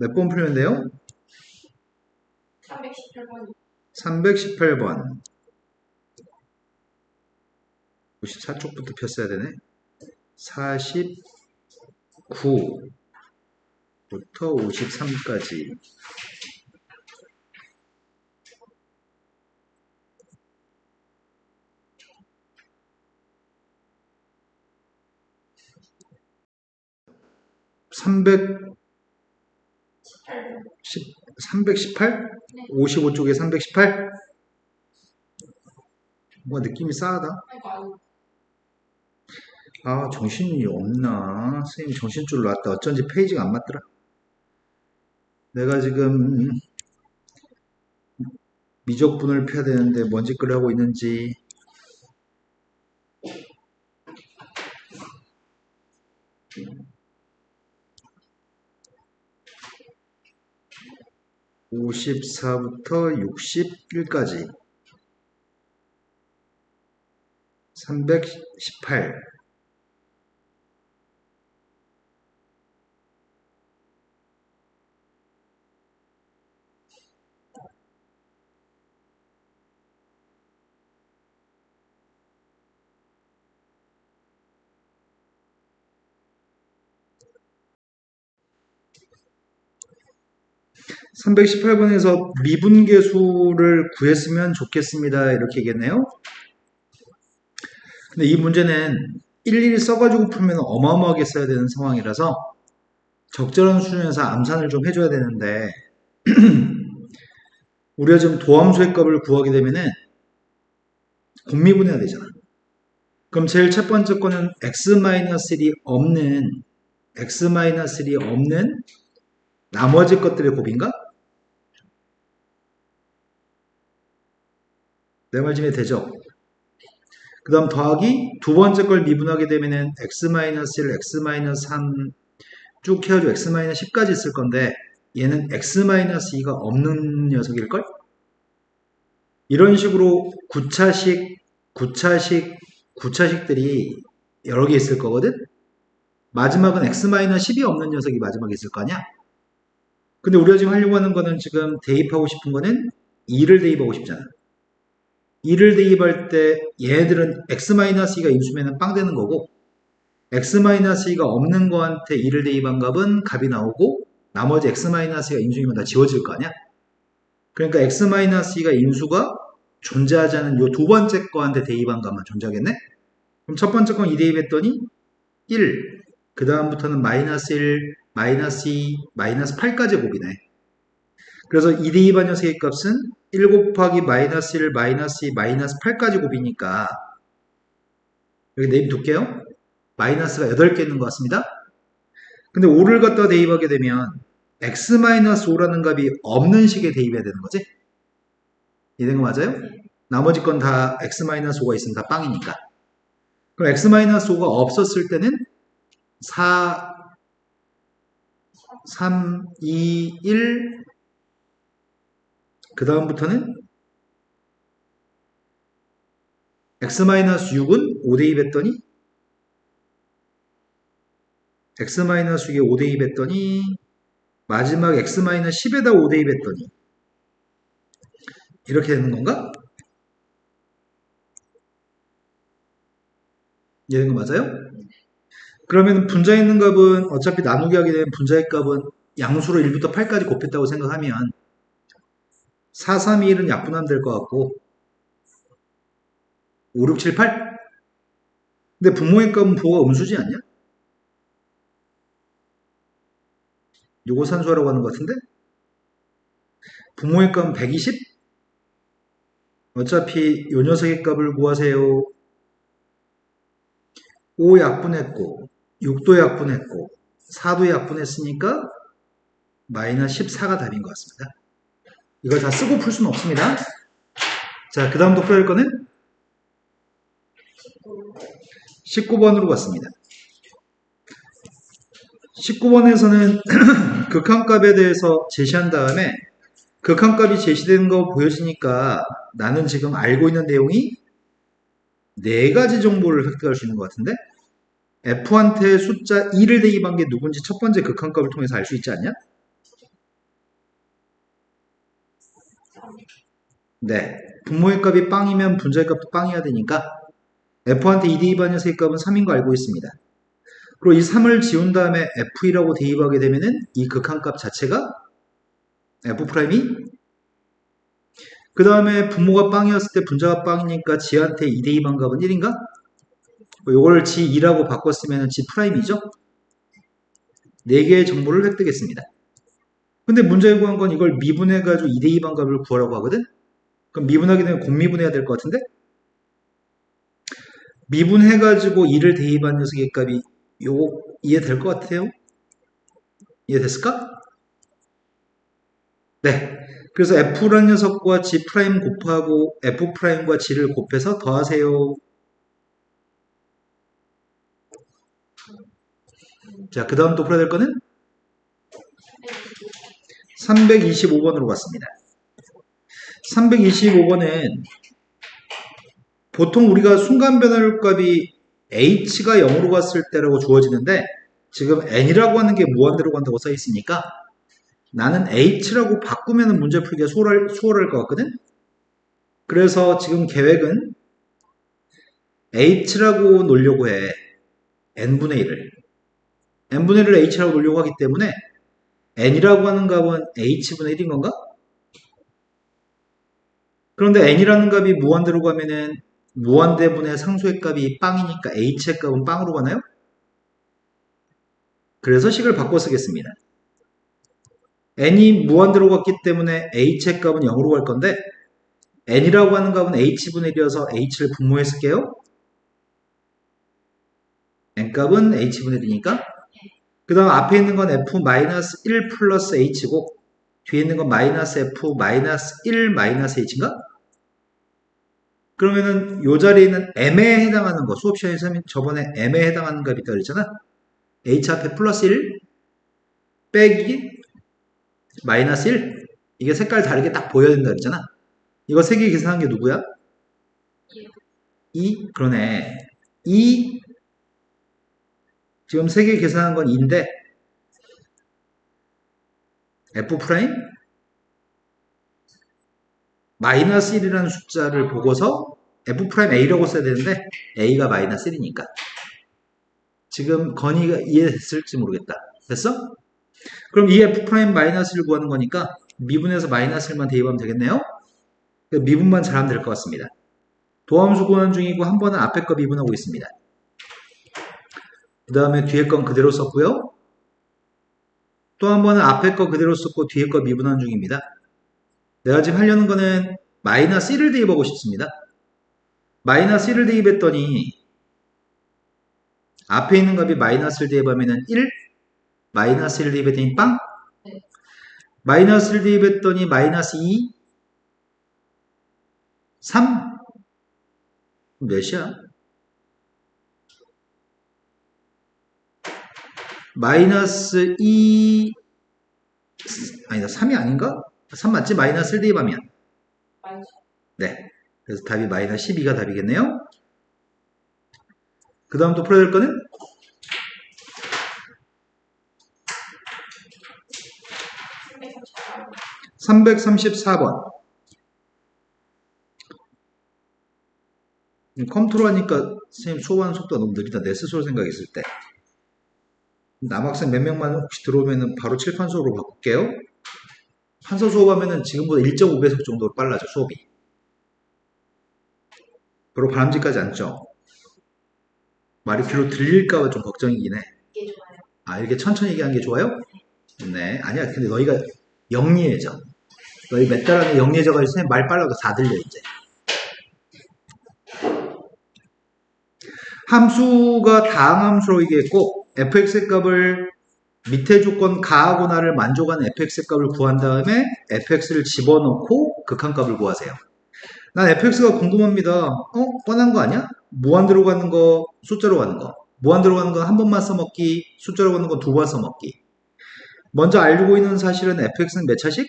몇 번 풀면 돼요? 318번. 318번. 54쪽부터 폈어야 되네. 49부터 53까지. (318) 318? 네. 55쪽에 318? 뭔가 느낌이 싸하다. 아, 정신이 없나? 선생님 정신줄 놨다. 어쩐지 페이지가 안 맞더라. 내가 지금 미적분을 펴야 되는데 뭔 짓거리 하고 있는지. (54부터) (61까지) 318. 318번에서 미분계수를 구했으면 좋겠습니다. 이렇게 얘기했네요. 근데 이 문제는 일일이 써가지고 풀면 어마어마하게 써야 되는 상황이라서 적절한 수준에서 암산을 좀 해줘야 되는데 우리가 지금 도함수의 값을 구하게 되면은 곱미분해야 되잖아. 그럼 제일 첫 번째 거는 x-1이 없는 x-1이 없는 나머지 것들의 곱인가? 내 말 좀 되죠? 그 다음 더하기 두 번째 걸 미분하게 되면은 x-1, x-3 쭉 해가지고 x-10까지 있을 건데 얘는 x-2가 없는 녀석일걸? 이런 식으로 9차식들이 여러 개 있을 거거든? 마지막은 x-10이 없는 녀석이 마지막에 있을 거 아니야? 근데 우리가 지금 하려고 하는 거는 지금 대입하고 싶은 거는 2를 대입하고 싶잖아. 2를 대입할 때 얘네들은 x-2가 인수면은 빵 되는 거고 x-2가 없는 거한테 2를 대입한 값은 값이 나오고 나머지 x-가 인수이면 다 지워질 거 아니야? 그러니까 x-가 인수가 존재하지 않은 요 두 번째 거한테 대입한 값만 존재하겠네? 그럼 첫 번째 건 2 대입했더니 1, 그 다음부터는 마이너스 1, 마이너스 2, 마이너스 8까지 곱이네. 그래서 2 대입한 녀석의 값은 1 곱하기 마이너스 1, 마이너스 2, 마이너스 8까지 곱이니까 여기 내입둘게요. 마이너스가 8개 있는 것 같습니다. 근데 5를 갖다 대입하게 되면 x-5라는 값이 없는 식에 대입해야 되는 거지? 이해된 거 맞아요? 나머지 건 다 x-5가 있으면 다 빵이니까. 그럼 x-5가 없었을 때는 4, 3, 2, 1, 그 다음부터는 x-6은 5 대입했더니 x-6에 5 대입했더니 마지막 x-10에다 5 대입했더니 이렇게 되는 건가? 이해된 거 맞아요? 그러면 분자에 있는 값은 어차피 나누기 하게 되면 분자의 값은 양수로 1부터 8까지 곱했다고 생각하면 4, 3, 2, 1은 약분하면 될 것 같고 5, 6, 7, 8? 근데 분모의 값은 부호가 음수지 않냐? 요거 산수하라고 하는 것 같은데? 분모의 값은 120? 어차피 요 녀석의 값을 구하세요. 5 약분했고 6도 약분했고 4도 약분했으니까 마이너스 14가 답인 것 같습니다. 이걸 다 쓰고 풀 수는 없습니다. 자, 그 다음도 풀어야 할 거는 19번으로 갔습니다. 19번에서는 극한값에 대해서 제시한 다음에 극한값이 제시되는 거 보여지니까 나는 지금 알고 있는 내용이 4가지 정보를 획득할 수 있는 것 같은데 F한테 숫자 2를 대입한 게 누군지 첫 번째 극한값을 통해서 알 수 있지 않냐? 네. 분모의 값이 빵이면 분자의 값도 빵이어야 되니까 F한테 2 대입한 녀석의 값은 3인 거 알고 있습니다. 그리고 이 3을 지운 다음에 F2라고 대입하게 되면은 이 극한값 자체가 F'이 그 다음에 분모가 빵이었을 때 분자가 빵이니까 지한테 2 대입한 값은 1인가? 요걸 G2라고 바꿨으면 G'이죠? 4개의 정보를 획득했습니다. 근데 문제에 구한 건 이걸 미분해가지고 2 대입한 값을 구하라고 하거든? 그럼 미분하게 되면 곱미분해야 될 것 같은데? 미분해가지고 2를 대입한 녀석의 값이 요거 이해될 것 같아요? 이해됐을까? 네. 그래서 F라는 녀석과 G' 곱하고 F'과 G를 곱해서 더하세요. 자, 그 다음 또 풀어야 될 거는 325번으로 갔습니다. 325번은 보통 우리가 순간 변화율 값이 h가 0으로 갔을 때라고 주어지는데 지금 n이라고 하는 게 무한대로 간다고 써 있으니까 나는 h라고 바꾸면 문제 풀기가 수월할 것 같거든. 그래서 지금 계획은 h라고 놓으려고 해. n분의 1을. n분의 1을 h라고 놓으려고 하기 때문에 n이라고 하는 값은 h분의 1인 건가? 그런데 n이라는 값이 무한대로 가면은 무한대분의 상수의 값이 빵이니까 h의 값은 빵으로 가나요? 그래서 식을 바꿔 쓰겠습니다. n이 무한대로 갔기 때문에 h의 값은 0으로 갈 건데 n이라고 하는 값은 h분의 1이어서 h를 분모해 쓸게요. n값은 h분의 1이니까 그 다음 앞에 있는 건 f-1 플러스 h고 뒤에 있는 건 마이너스 f-1 마이너스 h인가? 그러면은 요 자리에 있는 m에 해당하는 거 수업 시간에서 저번에 m에 해당하는 값이 있다 그랬잖아. h 앞에 플러스 1 빼기 마이너스 1 이게 색깔 다르게 딱 보여야 된다 그랬잖아. 이거 3개 계산한 게 누구야? 2 그러네. 2 지금 3개 계산한 건 2인데 f 프라임 마이너스 1이라는 숫자를 보고서 f 프라임 a라고 써야 되는데 a가 마이너스 1이니까 지금 건이가 이해됐을지 모르겠다. 됐어? 그럼 이 f 프라임 마이너스 1을 구하는 거니까 미분에서 마이너스 1만 대입하면 되겠네요. 미분만 잘하면 될 것 같습니다. 도함수 구하는 중이고 한 번은 앞에 거 미분하고 있습니다. 그 다음에 뒤에 건 그대로 썼고요. 또 한 번은 앞에 거 그대로 썼고 뒤에 거 미분하는 중입니다. 내가 지금 하려는 거는 마이너스 1을 대입하고 싶습니다. 마이너스 1을 대입했더니 앞에 있는 값이 마이너스를 대입하면 1, 마이너스 1을 대입했더니 빵, 마이너스를 대입했더니 마이너스 2, 3, 몇이야? 마이너스 2, 아니다, 3이 아닌가? 3 맞지? 마이너스 1 대입하면. 네. 그래서 답이 마이너스 12가 답이겠네요. 그 다음 또 풀어야 될 거는 334번. 컴퓨터로 하니까 선생님 수업하는 속도가 너무 느리다. 내 스스로 생각했을 때. 남학생 몇 명만 혹시 들어오면 바로 칠판 수업으로 바꿀게요. 판서 수업하면 지금보다 1.5배속 정도로 빨라져, 수업이. 별로 바람직하지 않죠? 말이 귀로 들릴까봐 좀 걱정이긴 해. 아, 이렇게 천천히 얘기하는 게 좋아요? 네. 아니야. 근데 너희가 영리해져. 너희 몇 달 안에 영리해져가지고 선생님 말 빨라도 다 들려, 이제. 함수가 다항함수로 얘기했고, fx의 값을 밑에 조건 가하고 나를 만족하는 fx의 값을 구한 다음에 fx를 집어넣고 극한값을 구하세요. 난 fx가 궁금합니다. 뻔한 거 아니야? 무한대로 가는 거, 숫자로 가는 거. 무한대로 가는 건 한 번만 써먹기, 숫자로 가는 건 2번 써먹기. 먼저 알고 있는 사실은 fx는 몇 차식?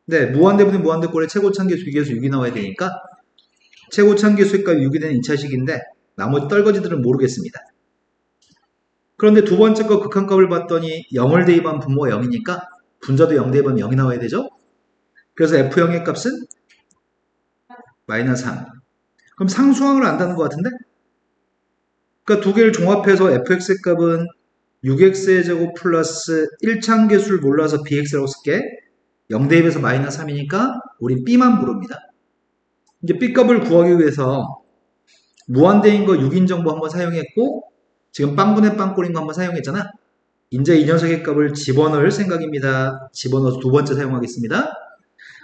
네, 무한대분의 무한대꼴의 최고차함계수 비계수 6이 나와야 되니까 최고차함계수의 값이 6이 되는 2차식인데 나머지 떨거지들은 모르겠습니다. 그런데 두 번째 거 극한값을 봤더니 0을 대입한 분모가 0이니까 분자도 0 대입하면 0이 나와야 되죠? 그래서 F0의 값은 마이너스 3. 그럼 상수항을 안다는 것 같은데? 그러니까 두 개를 종합해서 fx의 값은 6x의 제곱 플러스 1차함계수를 몰라서 bx라고 쓸게. 0 대입해서 마이너스 3이니까 우린 b만 부릅니다. 이제 b 값을 구하기 위해서 무한대인 거 6인 정보 한번 사용했고 지금 빵분의 빵꼴인 거 한번 사용했잖아. 이제 이 녀석의 값을 집어넣을 생각입니다. 집어넣어서 두 번째 사용하겠습니다.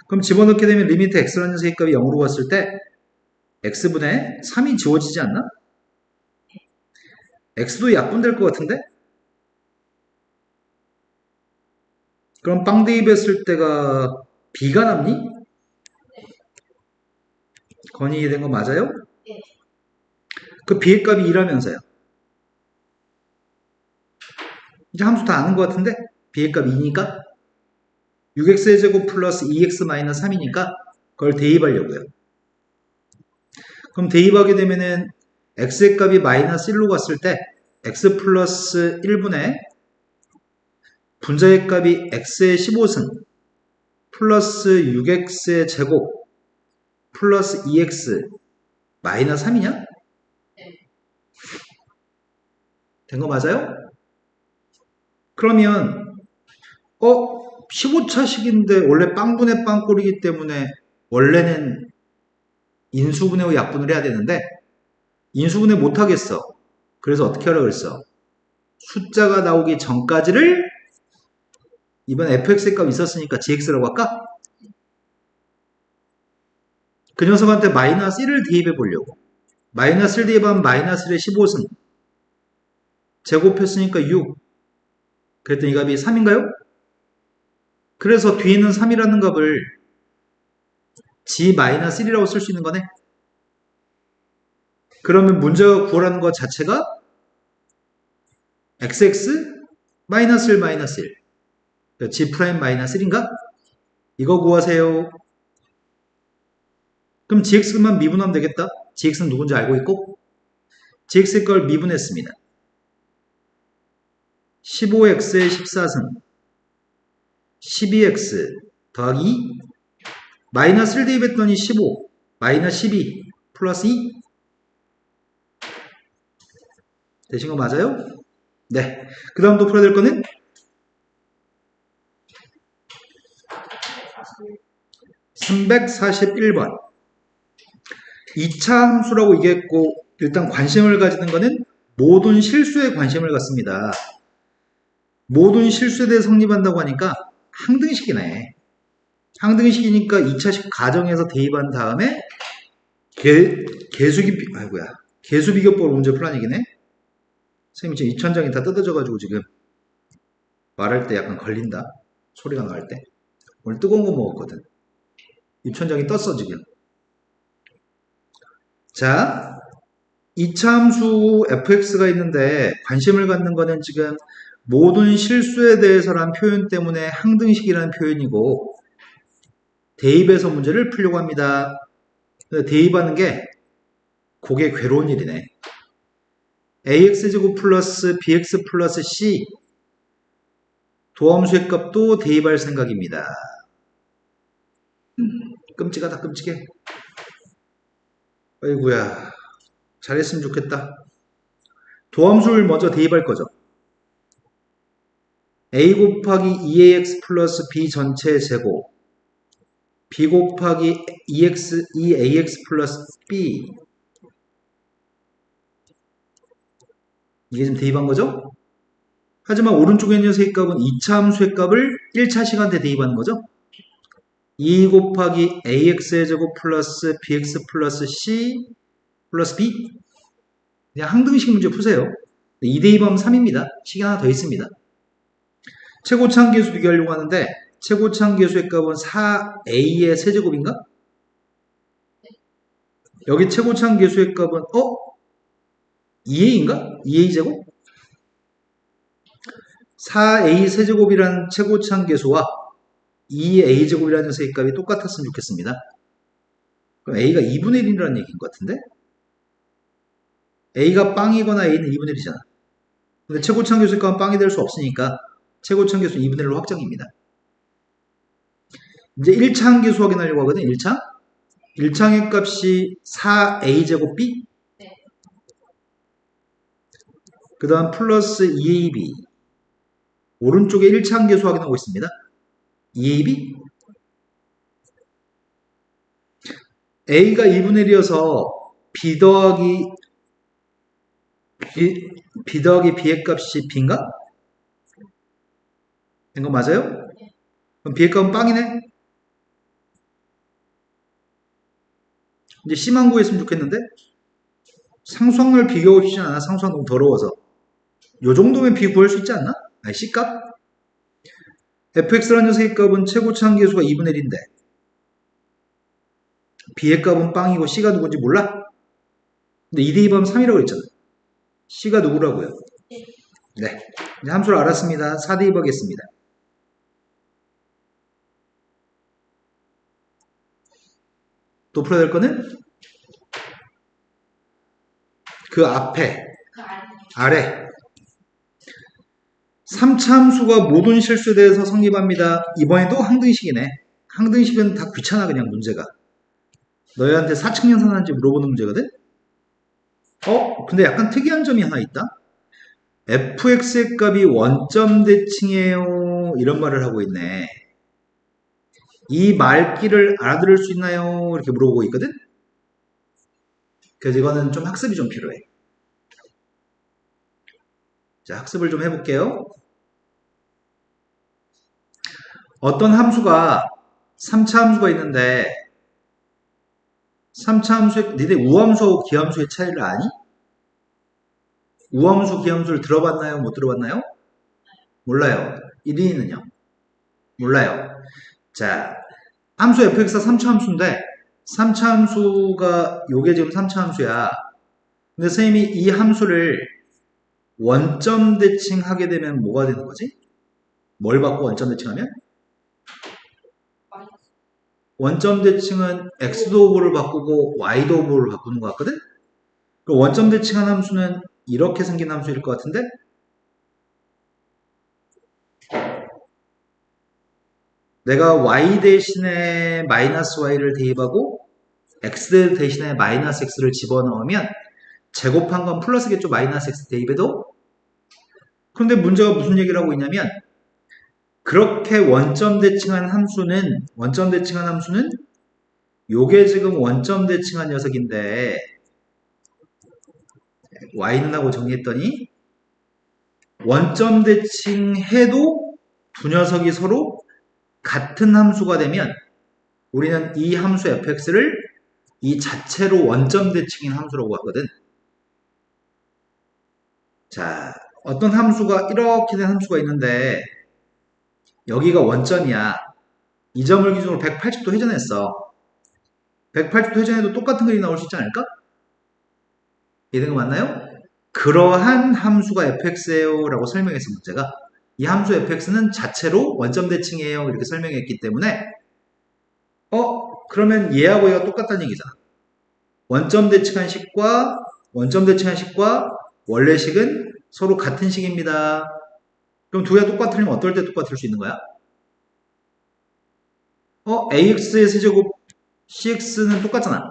그럼 집어넣게 되면 리미트 x라는 녀석의 값이 0으로 갔을 때 x분의 3이 지워지지 않나? x도 약분될 것 같은데? 그럼 빵 대입했을 때가 b가 남니? 건이 이해된 거 맞아요? 그 b의 값이 2라면서요. 이제 함수 다 아는 것 같은데? b의 값이 2니까 6x의 제곱 플러스 2x 마이너스 3이니까 그걸 대입하려고요. 그럼 대입하게 되면은 x의 값이 마이너스 1로 갔을 때 x 플러스 1분의 분자의 값이 x의 15승 플러스 6x의 제곱 플러스 2x 마이너스 3이냐? 된 거 맞아요? 그러면 15차식인데 원래 빵분의 빵꼴이기 때문에 원래는 인수분해 후 약분을 해야 되는데 인수분해 못하겠어. 그래서 어떻게 하라고 그랬어? 숫자가 나오기 전까지를 이번 fx의 값 있었으니까 gx라고 할까? 그 녀석한테 마이너스 1을 대입해 보려고. 마이너스 1 대입하면 마이너스 1의 15승 제곱했으니까 6. 그랬더니 이 값이 3인가요? 그래서 뒤에 있는 3이라는 값을 g-1이라고 쓸 수 있는 거네. 그러면 문제가 구하라는 것 자체가 xx 마이너스 1 마이너스 1 g 프라임 마이너스 1인가? 이거 구하세요. 그럼 gx만 미분하면 되겠다. gx는 누군지 알고 있고 gx의 걸 미분했습니다. 15x의 14승 12x 더하기 마이너스 1 대입했더니 15 마이너스 12 플러스 2 되신 거 맞아요? 네. 그 다음 또 풀어야 될 거는 341번 2차 함수라고 얘기했고 일단 관심을 가지는 거는 모든 실수에 관심을 갖습니다. 모든 실수에 대해 성립한다고 하니까 항등식이네. 항등식이니까 2차식 가정에서 대입한 다음에 개수비교법 문제 풀란 얘기네. 선생님이 지금 입천장이 다 뜯어져가지고 지금 말할 때 약간 걸린다. 소리가 나갈 때. 오늘 뜨거운 거 먹었거든. 입천장이 떴어 지금. 자, 2차 함수 fx가 있는데 관심을 갖는 거는 지금 모든 실수에 대해서란 표현 때문에 항등식이라는 표현이고 대입해서 문제를 풀려고 합니다. 대입하는 게 그게 괴로운 일이네. ax제곱 플러스 bx 플러스 c 도함수의 값도 대입할 생각입니다. 끔찍하다 끔찍해. 아이고야 잘했으면 좋겠다. 도함수를 먼저 대입할 거죠. a 곱하기 2ax 플러스 b 전체 제곱 b 곱하기 2ax 플러스 b 이게 지금 대입한 거죠? 하지만 오른쪽에 있는 녀석의 값은 2차 함수의 값을 1차 시간대 대입하는 거죠? 2 곱하기 ax의 제곱 플러스 bx 플러스 c 플러스 b 그냥 항등식 문제 푸세요. 2 대입하면 3입니다. 식이 하나 더 있습니다. 최고차항계수 비교하려고 하는데 최고차항계수의 값은 4a의 세제곱인가? 여기 최고차항계수의 값은 2a인가? 2a 제곱? 4a 세제곱이라는 최고차항계수와 2a 제곱이라는 녀석의 값이 똑같았으면 좋겠습니다. 그럼 a가 2분의 1이라는 얘기인 것 같은데? a가 빵이거나 a는 2분의 1이잖아. 근데 최고차항계수의 값은 빵이 될 수 없으니까 최고차항계수는 2분의 1로 확정입니다. 이제 1차 함계수 확인하려고 하거든. 1차. 1차의 값이 4a제곱 b. 네. 그 다음 플러스 2ab. 오른쪽에 1차 함계수 확인하고 있습니다. 2ab. a가 2분의 1이어서 b 더하기 b의 값이 b인가? 된 거 맞아요? 그럼 b의 값은 빵이네? 이제 c만 구했으면 좋겠는데? 상수항을 비교하고 싶지 않아. 상수항 너무 더러워서. 요 정도면 b 구할 수 있지 않나? 아니 c값? fx라는 녀석의 값은 최고차 함계수가 2분의 1인데 b의 값은 빵이고 c가 누군지 몰라? 근데 2대2 하면 3이라고 했잖아. c가 누구라고요? 네. 이제 함수를 알았습니다. 4대2 하겠습니다. 또 풀어야 될 거는 그 앞에 그 아래 3차 함수가 모든 실수에 대해서 성립합니다. 이번에도 항등식이네. 항등식은 다 귀찮아 그냥 문제가. 너희한테 4층 연산하는지 물어보는 문제거든? 근데 약간 특이한 점이 하나 있다. fx의 값이 원점 대칭이에요. 이런 말을 하고 있네. 이 말귀를 알아들을 수 있나요? 이렇게 물어보고 있거든? 그래서 이거는 좀 학습이 좀 필요해. 자, 학습을 좀 해볼게요. 어떤 함수가 3차 함수가 있는데 3차 함수의 니네 우함수하고 기함수의 차이를 아니? 우함수, 기함수를 들어봤나요? 못 들어봤나요? 몰라요. 1인은요? 몰라요. 자, 함수 fx가 3차 함수인데 3차 함수가 요게 지금 3차 함수야. 근데 선생님이 이 함수를 원점 대칭하게 되면 뭐가 되는 거지? 뭘 받고 원점 대칭하면? 원점 대칭은 x도 오브를 바꾸고 y도 오브를 바꾸는 것 같거든? 그 원점 대칭한 함수는 이렇게 생긴 함수일 것 같은데? 내가 y 대신에 마이너스 y를 대입하고 x 대신에 마이너스 x를 집어넣으면 제곱한 건 플러스겠죠. 마이너스 x 대입해도. 그런데 문제가 무슨 얘기를 하고 있냐면 그렇게 원점 대칭한 함수는 요게 지금 원점 대칭한 녀석인데 y는 하고 정리했더니 원점 대칭해도 두 녀석이 서로 같은 함수가 되면 우리는 이 함수 fx를 이 자체로 원점 대칭인 함수라고 하거든. 자, 어떤 함수가 이렇게 된 함수가 있는데 여기가 원점이야. 이 점을 기준으로 180도 회전했어. 180도 회전해도 똑같은 그림이 나올 수 있지 않을까? 이해된 거 맞나요? 그러한 함수가 fx예요 라고 설명했어 문제가. 이 함수 fx는 자체로 원점 대칭이에요 이렇게 설명했기 때문에 그러면 얘하고 얘가 똑같다는 얘기잖아. 원점 대칭한 식과 원래 식은 서로 같은 식입니다. 그럼 두 개가 똑같으면 어떨 때 똑같을 수 있는 거야? ax의 세제곱 cx는 똑같잖아.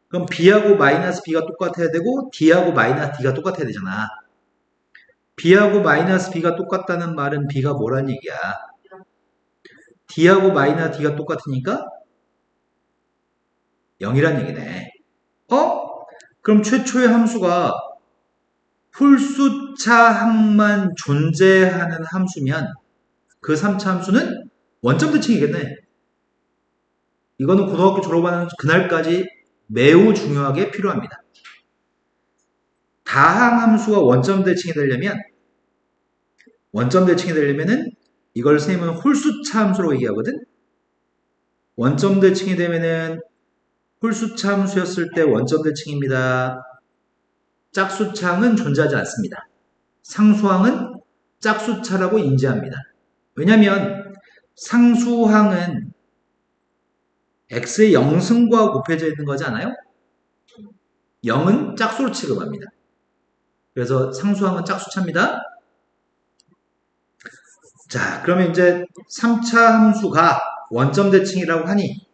그럼 b하고 마이너스 b가 똑같아야 되고 d하고 마이너스 d가 똑같아야 되잖아. b하고 마이너스 b가 똑같다는 말은 b가 뭐란 얘기야? d하고 마이너스 d가 똑같으니까 0이란 얘기네. 그럼 최초의 함수가 홀수차 항만 존재하는 함수면 그 3차 함수는 원점 대칭이겠네. 이거는 고등학교 졸업하는 그날까지 매우 중요하게 필요합니다. 다항 함수가 원점 대칭이 되려면은 이걸 선생님은 홀수차 함수로 얘기하거든. 원점 대칭이 되면은 홀수차 함수였을 때 원점 대칭입니다. 짝수차항은 존재하지 않습니다. 상수항은 짝수차라고 인지합니다. 왜냐하면 상수항은 x의 0승과 곱해져 있는 거지 않아요? 0은 짝수로 취급합니다. 그래서 상수항은 짝수차입니다. 자, 그러면 이제 3차 함수가 원점 대칭이라고 하니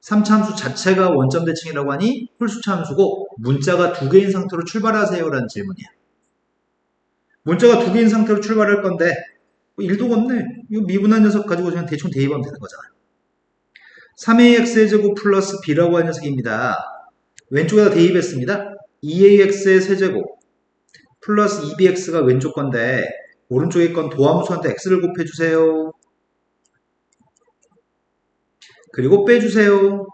3차 함수 자체가 원점 대칭이라고 하니 홀수차 함수고 문자가 두 개인 상태로 출발하세요 라는 질문이야. 문자가 두 개인 상태로 출발할 건데 뭐 일도 없네. 이거 미분한 녀석 가지고 그냥 대충 대입하면 되는 거잖아. 3ax의 제곱 플러스 b라고 하는 녀석입니다. 왼쪽에다 대입했습니다. 2ax의 세제곱 플러스 2bx가 왼쪽 건데 오른쪽에 건 도함수한테 x를 곱해주세요. 그리고 빼주세요.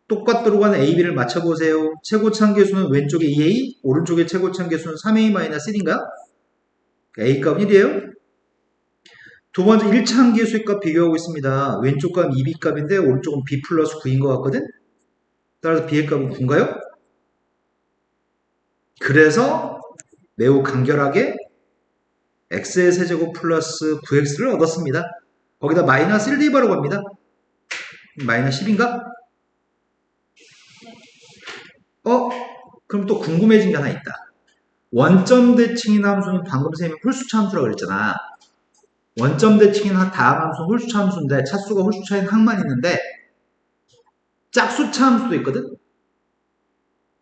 똑같도록 하는 a, b를 맞춰보세요. 최고차항계수는 왼쪽에 2a, 오른쪽에 최고차항계수는 3a-1인가? a값은 1이에요. 두 번째 1차항계수의 값 비교하고 있습니다. 왼쪽 값은 2b값인데 오른쪽은 b 플러스 9인 것 같거든? 따라서 b의 값은 9인가요? 그래서 매우 간결하게 x의 세제곱 플러스 9x를 얻었습니다. 거기다 마이너스 1 대입하라고 합니다. 마이너스 10인가? 그럼 또 궁금해진 게 하나 있다. 원점 대칭이나 함수는 방금 선생님이 홀수차 함수라고 그랬잖아. 원점 대칭이나 다음 함수는 홀수차 함수인데 차수가 홀수차인 항만 있는데 짝수차 함수도 있거든?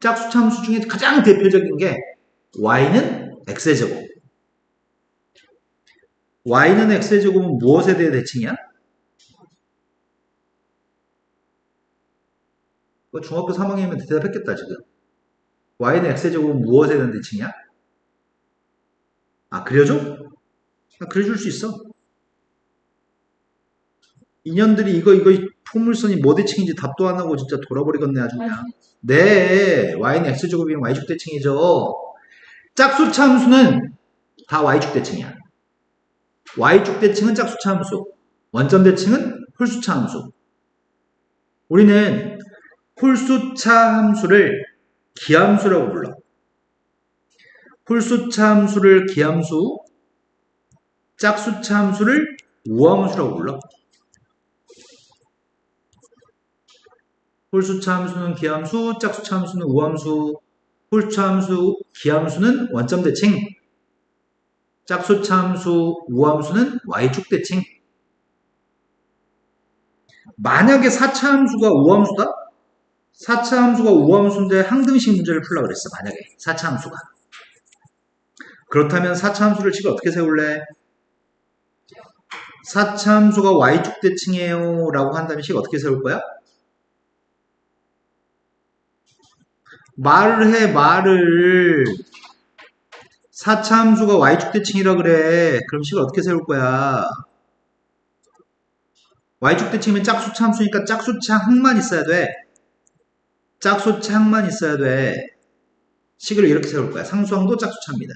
짝수차 함수 중에 가장 대표적인 게 y는 x의 제곱. y는 x의 제곱은 무엇에 대해 대칭이야? 중학교 3학년이면 대답했겠다 지금. y는 x의 제곱은 무엇에 대한 대칭이야? 그려줘? 그려줄 수 있어. 인연들이 이거 포물선이 뭐 대칭인지 답도 안 하고 진짜 돌아버리겠네 아주 그냥. 네, y는 x제곱이면 y축 대칭이죠. 짝수차 함수는 다 y축 대칭이야. y축 대칭은 짝수차 함수, 원점 대칭은 홀수차 함수. 우리는 홀수차 함수를 기함수라고 불러. 홀수차 함수를 기함수, 짝수차 함수를 우함수라고 불러. 홀수차 함수는 기함수, 짝수차 함수는 우함수. 홀수차 함수, 기함수는 원점 대칭. 짝수차 함수, 우함수는 y축 대칭. 만약에 4차 함수가 우함수다? 4차 함수가 우함수인데 항등식 문제를 풀려고 그랬어. 만약에 4차 함수가. 그렇다면 4차 함수를 식을 어떻게 세울래? 4차 함수가 y축 대칭이에요 라고 한다면 식 어떻게 세울 거야? 말을 해, 말을. 4차 함수가 y축 대칭이라 그래. 그럼 식을 어떻게 세울 거야? y축 대칭이면 짝수차 함수니까 짝수차 항만 있어야 돼. 짝수차 항만 있어야 돼. 식을 이렇게 세울 거야. 상수항도 짝수차입니다.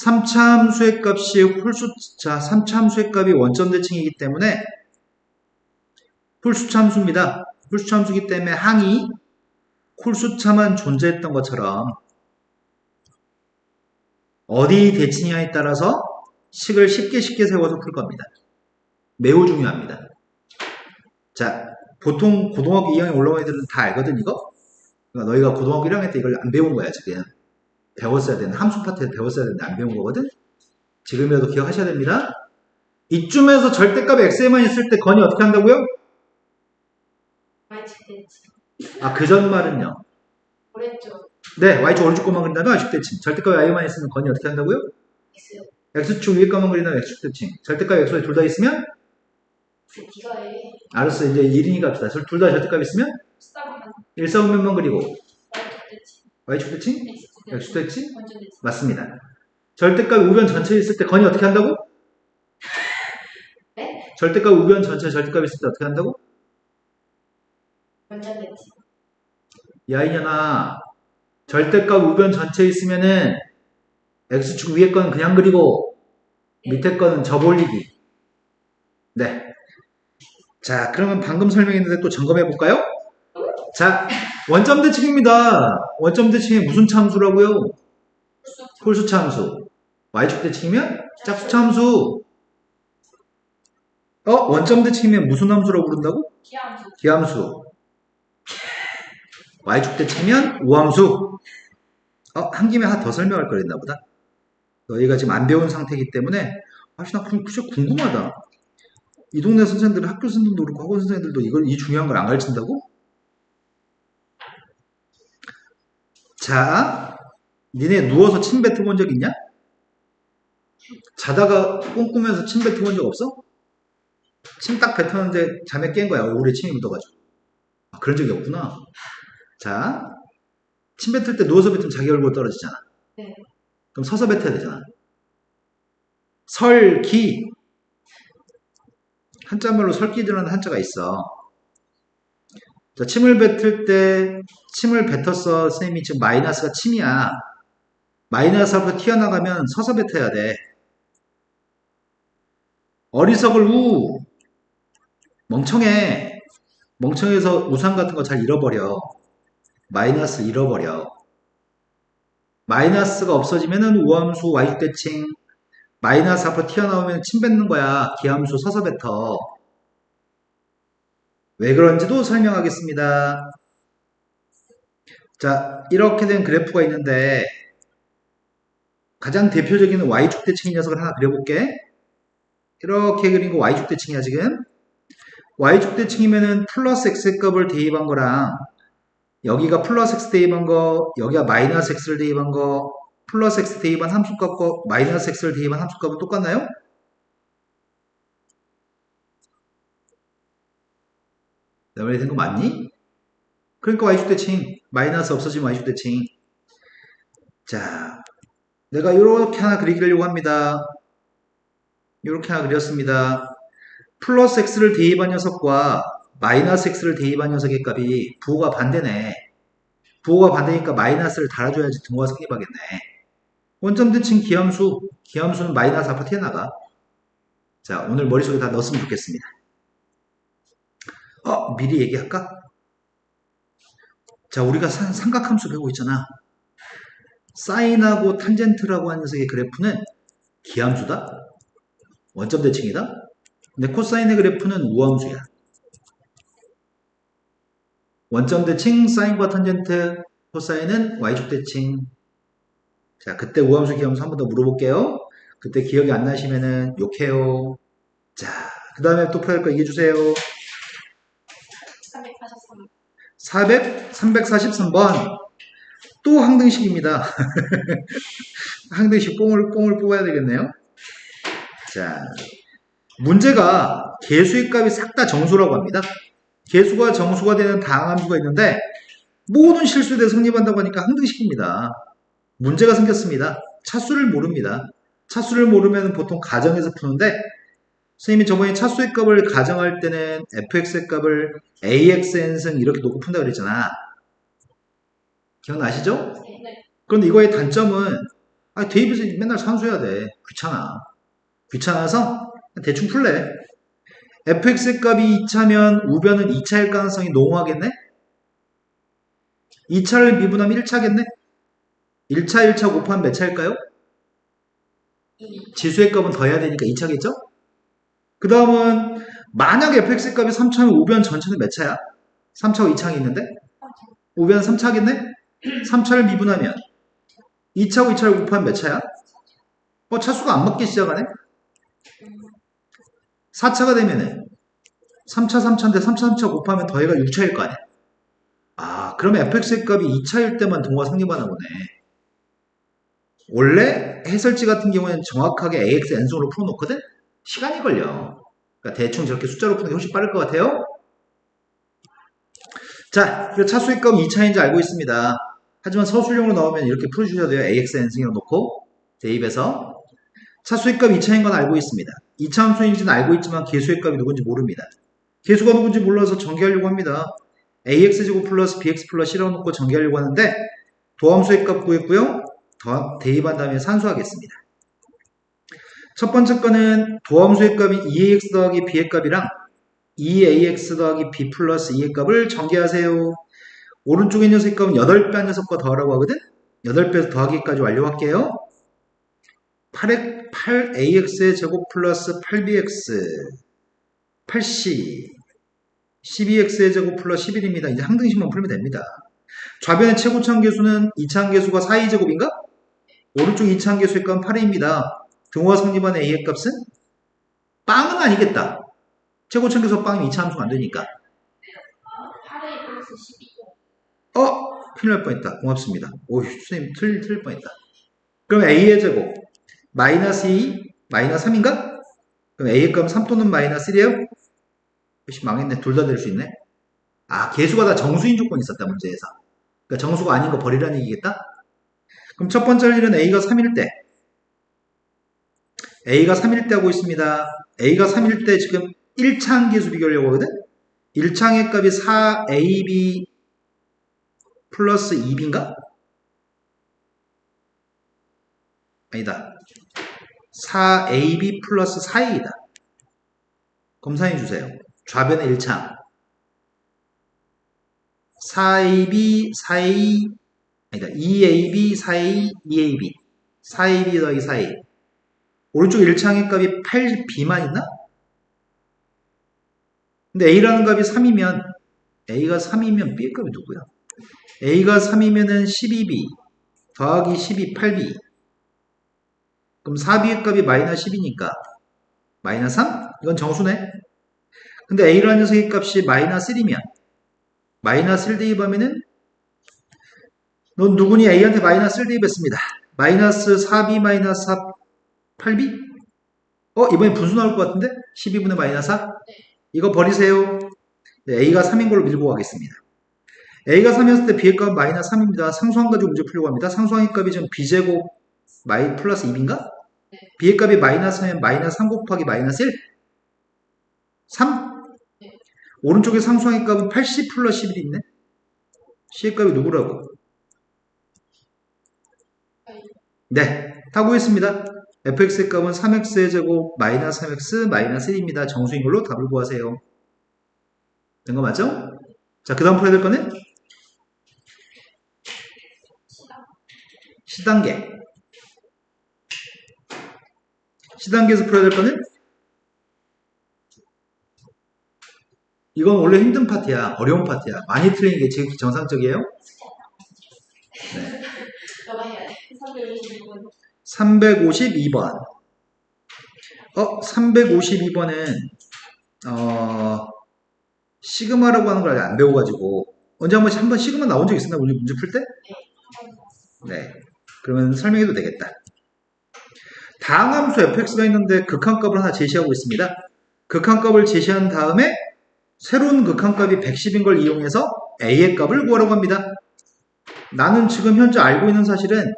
3차 함수의 값이 홀수차, 3차 함수의 값이 원점 대칭이기 때문에 홀수차 함수입니다. 홀수차 함수이기 때문에 항이 홀수차만 존재했던 것처럼 어디 대칭이냐에 따라서 식을 쉽게 세워서 풀 겁니다. 매우 중요합니다. 자, 보통 고등학교 2학년 올라온 애들은 다 알거든 이거? 그러니까 너희가 고등학교 1학년 때 이걸 안 배운 거야 지금. 배웠어야 되는 함수 파트에서 배웠어야 되는데 안 배운 거거든? 지금이라도 기억하셔야 됩니다. 이쯤에서 절대값 x에만 있을 때 건이 어떻게 한다고요? y축 대칭. 그 전 말은요? 오른쪽. 네, y축 오른쪽 것만 그린다면 y축 대칭. 절대값 y만 있으면 건이 어떻게 한다고요? x. x축 위에 것만 그린다면 x축 대칭. 절대값 x에 둘 다 있으면? D가 1. 알았어, 이제 1이니까 합시다. 둘 다 절대값 있으면? 1사분면만 그리고 y축 대칭. y축 대칭? x축 대칭? 원점 대칭. 맞습니다. 절대값 우변 전체에 있을 때 건이 어떻게 한다고? 네? 절대값 우변 전체에 절대값 있을 때 어떻게 한다고? 원점 대칭. 야 이년아, 절대값 우변 전체에 있으면은 x축 위에 거는 그냥 그리고 밑에 거는 접올리기. 네. 자, 그러면 방금 설명했는데 또 점검해 볼까요? 자, 원점 대칭입니다. 원점 대칭이 무슨 참수라고요? 홀수차 함수. y축 대칭이면 짝수차 함수. 원점 대칭이면 무슨 함수라고 부른다고? 기함수. 기함수. y축 대칭이면 우함수. 한 김에 하나 더 설명할 걸 했나 보다. 너희가 지금 안 배운 상태이기 때문에 나 진짜 궁금하다. 이 동네 선생님들은 학교 선생님도 그렇고 학원 선생님들도 이 중요한 걸 안 가르친다고? 자, 니네 누워서 침 뱉어본 적 있냐? 자다가 꿈꾸면서 침 뱉어본 적 없어? 침 딱 뱉었는데 잠에 깬 거야. 얼굴에 침이 묻어가지고. 아, 그런 적이 없구나. 자, 침 뱉을 때 누워서 뱉으면 자기 얼굴 떨어지잖아. 네. 그럼 서서 뱉어야 되잖아. 설기. 한자말로 설기라는 한자가 있어. 자, 침을 뱉을 때 침을 뱉었어. 선생님이 지금 마이너스가 침이야. 마이너스 앞으로 튀어나가면 서서 뱉어야 돼. 어리석을 우. 멍청해. 멍청해서 우산 같은 거 잘 잃어버려. 마이너스 잃어버려. 마이너스가 없어지면은 우함수 y대칭. 마이너스 앞으로 튀어나오면 침 뱉는 거야. 기함수 서서 뱉어. 왜 그런지도 설명하겠습니다. 자, 이렇게 된 그래프가 있는데 가장 대표적인 y축대칭인 녀석을 하나 그려볼게. 이렇게 그린 거 y축대칭이야 지금. y축대칭이면은 플러스 x의 값을 대입한 거랑 여기가 플러스 x 대입한 거, 여기가 마이너스 x를 대입한 거, 플러스 x 대입한 함수값과 마이너스 x를 대입한 함수값은 똑같나요? 내 말이 된 거 맞니? 그러니까 y축대칭, 마이너스 없어지면 y축대칭. 자, 내가 이렇게 하나 그리려고 합니다. 이렇게 하나 그렸습니다. 플러스 x를 대입한 녀석과 마이너스 x를 대입한 녀석의 값이 부호가 반대네. 부호가 반대니까 마이너스를 달아줘야지 등호가 성립하겠네. 원점 대칭 기함수, 기함수는 마이너스 앞으로 튀어나가. 자, 오늘 머릿속에 다 넣었으면 좋겠습니다. 미리 얘기할까? 자, 우리가 삼각함수 배우고 있잖아. 사인하고 탄젠트라고 하는 녀석의 그래프는 기함수다. 원점 대칭이다. 근데 코사인의 그래프는 우함수야. 원점 대칭, 사인과 탄젠트, 코사인은 y축 대칭. 자, 그때 우함수, 기함수 한 번 더 물어볼게요. 그때 기억이 안 나시면은 욕해요. 자, 그 다음에 또 풀어야 할 거 얘기해주세요. 343번. 또 항등식입니다. 항등식 뽕을 뽑아야 되겠네요. 자, 문제가 개수의 값이 싹 다 정수라고 합니다. 개수가 정수가 되는 다항함수가 있는데 모든 실수에 성립한다고 하니까 항등식입니다. 문제가 생겼습니다. 차수를 모릅니다. 차수를 모르면 보통 가정에서 푸는데 선생님이 저번에 차수의 값을 가정할 때는 fx의 값을 axn승 이렇게 놓고 푼다고 그랬잖아. 기억나시죠? 네. 그런데 이거의 단점은 대입해서 맨날 산수해야 돼. 귀찮아. 귀찮아서 대충 풀래. fx의 값이 2차면 우변은 2차일 가능성이 농후하겠네? 2차를 미분하면 1차겠네? 1차, 1차 곱하면 몇 차일까요? 지수의 값은 더해야 되니까 2차겠죠? 그 다음은 만약 fx의 값이 3차면 우변 전체는 몇 차야? 3차고 2차가 있는데? 우변 3차겠네? 3차를 미분하면 2차고 2차를 곱하면 몇 차야? 차수가 안 맞기 시작하네? 4차가 되면은 3차 3차인데 3차 3차 곱하면 더해가 6차일 거 아니야? 그러면 fx의 값이 2차일 때만 동호가 성립하나 보네. 원래 해설지 같은 경우에는 정확하게 ax n승으로 풀어놓거든? 시간이 걸려. 그러니까 대충 저렇게 숫자로 푸는 게 훨씬 빠를 것 같아요. 자, 그래서 차수의 값은 2차인지 알고 있습니다. 하지만 서술형으로 나오면 이렇게 풀어주셔야 돼요. ax n승으로 놓고 대입해서 차수의 값 2차인 건 알고 있습니다. 2차 함수인지는 알고 있지만 개수의 값이 누군지 모릅니다. 개수가 누군지 몰라서 전개하려고 합니다. ax제곱 플러스 bx 플러스 C라고 놓고 전개하려고 하는데 도함수의 값 구했고요. 대입한 다음에 산수하겠습니다. 첫 번째 거는 도함수의 값이 2ax 더하기 b의 값이랑 2ax 더하기 b 플러스 2의 값을 전개하세요. 오른쪽에 있는 녀석의 값은 8배 한 녀석과 더하라고 하거든? 8배에서 더하기까지 완료할게요. 8ax의 제곱 플러스 8bx 8c 12x의 제곱 플러스 11입니다. 이제 항등식만 풀면 됩니다. 좌변의 최고차 함계수는 2차 함계수가 4a제곱인가? 오른쪽 2차 함계수의 값은 8a입니다. 등호가 성립한 a의 값은 빵은 아니겠다. 최고층계수 빵이면 2차 함수가 안 되니까. 8A 플러스 12. 큰일 날 뻔했다. 고맙습니다. 오, 선생님 틀릴 뻔했다. 그럼 A의 제곱 마이너스 2 마이너스 3인가? 그럼 A의 값은 3 또는 마이너스 1이에요? 역시 망했네. 둘 다 될 수 있네. 아, 개수가 다 정수인 조건이 있었다, 문제에서. 그러니까 정수가 아닌 거 버리라는 얘기겠다? 그럼 첫 번째 할 일은 A가 3일 때. A가 3일 때 하고 있습니다. A가 3일 때 지금 1창 계수 비교하려고 하거든? 1창의 값이 4AB 플러스 2B인가? 아니다. 4AB 플러스 4A이다. 검사해 주세요. 좌변의 1창. 4AB, 4A, 아니다. 2AB, 4A, 2AB. 4AB 더하기 4A. 오른쪽 1창의 값이 8B만 있나? 근데 A라는 값이 3이면, A가 3이면 B의 값이 누구야? A가 3이면은 12B 더하기 12, 8B. 그럼 4B의 값이 마이너스 10이니까 마이너스 3? 이건 정수네. 근데 A라는 녀석의 값이 마이너스 1이면 마이너스 1 대입하면은 넌 누구니? A한테 마이너스 1 대입했습니다. 마이너스 4B 마이너스 4, 8B? 이번엔 분수 나올 것 같은데? 12분의 마이너스 4? 이거 버리세요. 네, A가 3인 걸로 밀고 가겠습니다. A가 3이었을 때 B의 값은 마이너스 3입니다. 상수항 가지고 문제 풀려고 합니다. 상수항의 값이 지금 B제곱 플러스 2B인가? B의 값이 마이너스 하면 마이너스 3 곱하기 마이너스 1? 3? 오른쪽에 상수항의 값은 80 플러스 11이 있네? C의 값이 누구라고? 네, 다 구했습니다. fx의 값은 3x의 제곱 마이너스 3x 마이너스 1입니다. 정수인 걸로 답을 구하세요. 된 거 맞죠? 자, 그 다음 풀어야 될 거는 C단계. C단계에서 풀어야 될 거는 이건 원래 힘든 파트야. 어려운 파트야. 많이 틀리는 게 제일 정상적이에요. 네. 너가 해야 돼. 356번. 352번. 352번은 시그마라고 하는 걸 안 배워가지고 언제 한번 시그마 나온 적 있었나? 우리 문제 풀 때? 네. 그러면 설명해도 되겠다. 다항함수 fx가 있는데 극한값을 하나 제시하고 있습니다. 극한값을 제시한 다음에 새로운 극한값이 110인 걸 이용해서 a의 값을 구하라고 합니다. 나는 지금 현재 알고 있는 사실은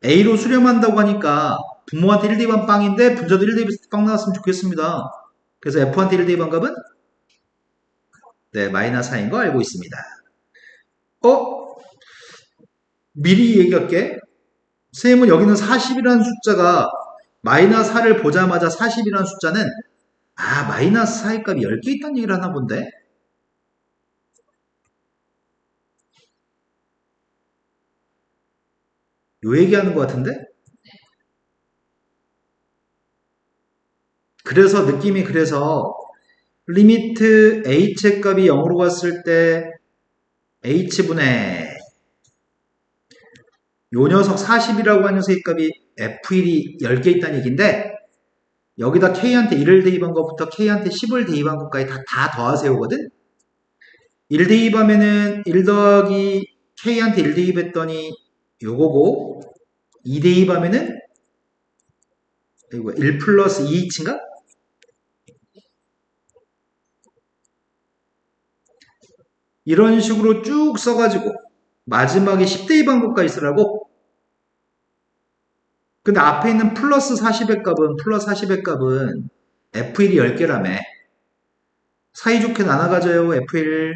a로 수렴한다고 하니까 부모한테 1 대입한 빵인데 분자도 1 대입했을 때 빵 나왔으면 좋겠습니다. 그래서 f한테 1 대입한 값은 네, 마이너스 4인 거 알고 있습니다. 미리 얘기할게. 선생님은 여기는 40이라는 숫자가 마이너스 4를 보자마자 40이라는 숫자는 마이너스 4의 값이 10개 있다는 얘기를 하나 본데? 요 얘기하는 것 같은데? 그래서 느낌이 리미트 h의 값이 0으로 갔을 때 h분의 요 녀석 40이라고 하는 녀석의 값이 f1이 10개 있다는 얘기인데 여기다 k한테 1을 대입한 것부터 k한테 10을 대입한 것까지 다 더하세요거든? 1 대입하면은 1 더하기 k한테 1 대입했더니 요거고 2 대입하면은 1 플러스 2h인가? 이런 식으로 쭉 써가지고 마지막에 10 대입한 것까지 쓰라고? 근데 앞에 있는 플러스 40의 값은 F1이 10개라며. 사이좋게 나눠가져요, F1.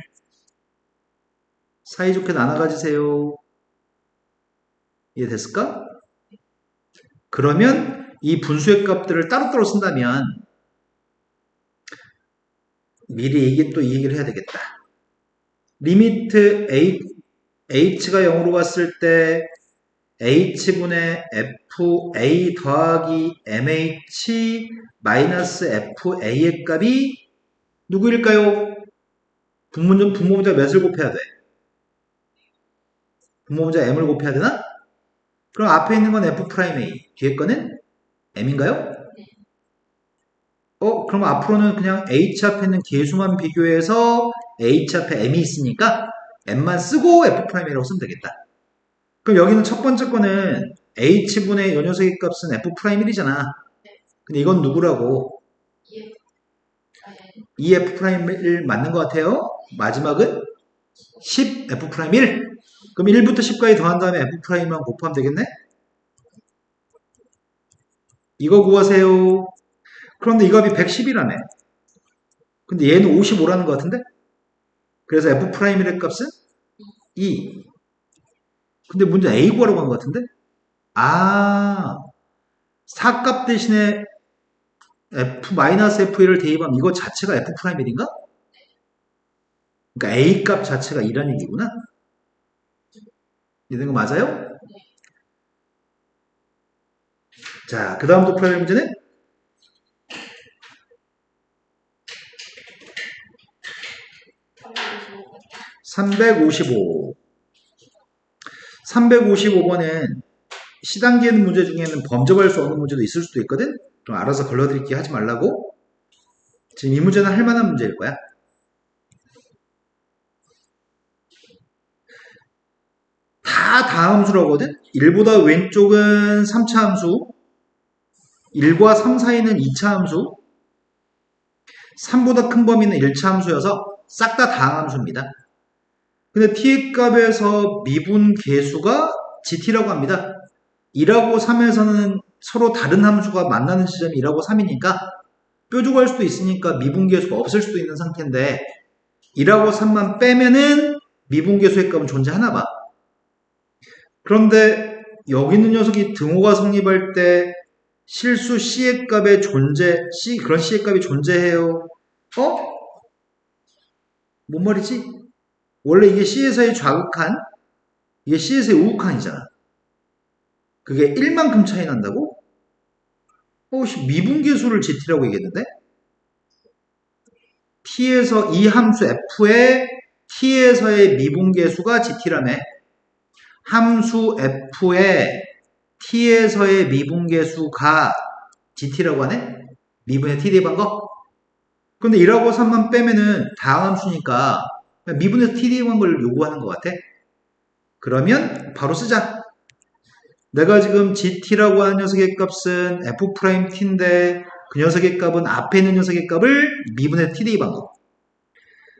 사이좋게 나눠가지세요. 이해됐을까? 그러면 이 분수의 값들을 따로따로 쓴다면 미리 이 얘기를 해야 되겠다. 리미트 h가 0으로 갔을 때 h분의 fa 더하기 mh 마이너스 fa의 값이 누구일까요? 분모분자 몇을 곱해야 돼? 분모분자 m을 곱해야 되나? 그럼 앞에 있는 건 f'A, 뒤에 거는 m인가요? 그럼 앞으로는 그냥 H 앞에 있는 계수만 비교해서 H 앞에 M이 있으니까 M만 쓰고 F'이라고 쓰면 되겠다. 그럼 여기는 첫 번째 거는 H분의 요 녀석의 값은 F'1이잖아. 근데 이건 누구라고? EF. 아니, EF'1 맞는 것 같아요. 마지막은 10F'1. 그럼 1부터 10까지 더한 다음에 F'만 곱하면 되겠네? 이거 구하세요. 그런데 이 값이 110이라네. 근데 얘는 55라는 것 같은데? 그래서 F'의 값은 2. 근데 문제 A 구하라고 한 것 같은데? 아, 4값 대신에 F-F1을 대입하면 이거 자체가 F'인가? 그러니까 A 값 자체가 2라는 얘기구나. 이해된 거 맞아요? 자, 그 다음부터 풀어야 될 문제는 355. 355. 355번은 시단계 문제 중에는 범접할 수 없는 문제도 있을 수도 있거든? 좀 알아서 걸러드릴게 하지 말라고. 지금 이 문제는 할 만한 문제일 거야. 다 다함수라거든? 1보다 왼쪽은 3차 함수, 1과 3 사이는 2차 함수, 3보다 큰 범위는 1차 함수여서 싹 다 다함수입니다. 근데 t의 값에서 미분 계수가 gt라고 합니다. 2하고 3에서는 서로 다른 함수가 만나는 지점이 2하고 3이니까 뾰족할 수도 있으니까 미분계수가 없을 수도 있는 상태인데 1하고 3만 빼면은 미분계수의 값은 존재하나 봐. 그런데 여기 있는 녀석이 등호가 성립할 때 실수 C의 값의 존재, 그런 C의 값이 존재해요. 어? 뭔 말이지? 원래 이게 C에서의 좌극한, 이게 C에서의 우극한이잖아. 그게 1만큼 차이 난다고? 미분계수를 GT라고 얘기했는데? T에서 이 함수 F의 T에서의 미분계수가 GT라며. 함수 F의 T에서의 미분계수가 GT라고 하네? 미분의 T 대입한 거? 근데 1하고 3만 빼면은 다함수니까 미분에서 T 대입한 걸 요구하는 것 같아. 그러면 바로 쓰자. 내가 지금 GT라고 하는 녀석의 값은 F'T인데 그 녀석의 값은 앞에 있는 녀석의 값을 미분의 T 대입한 거.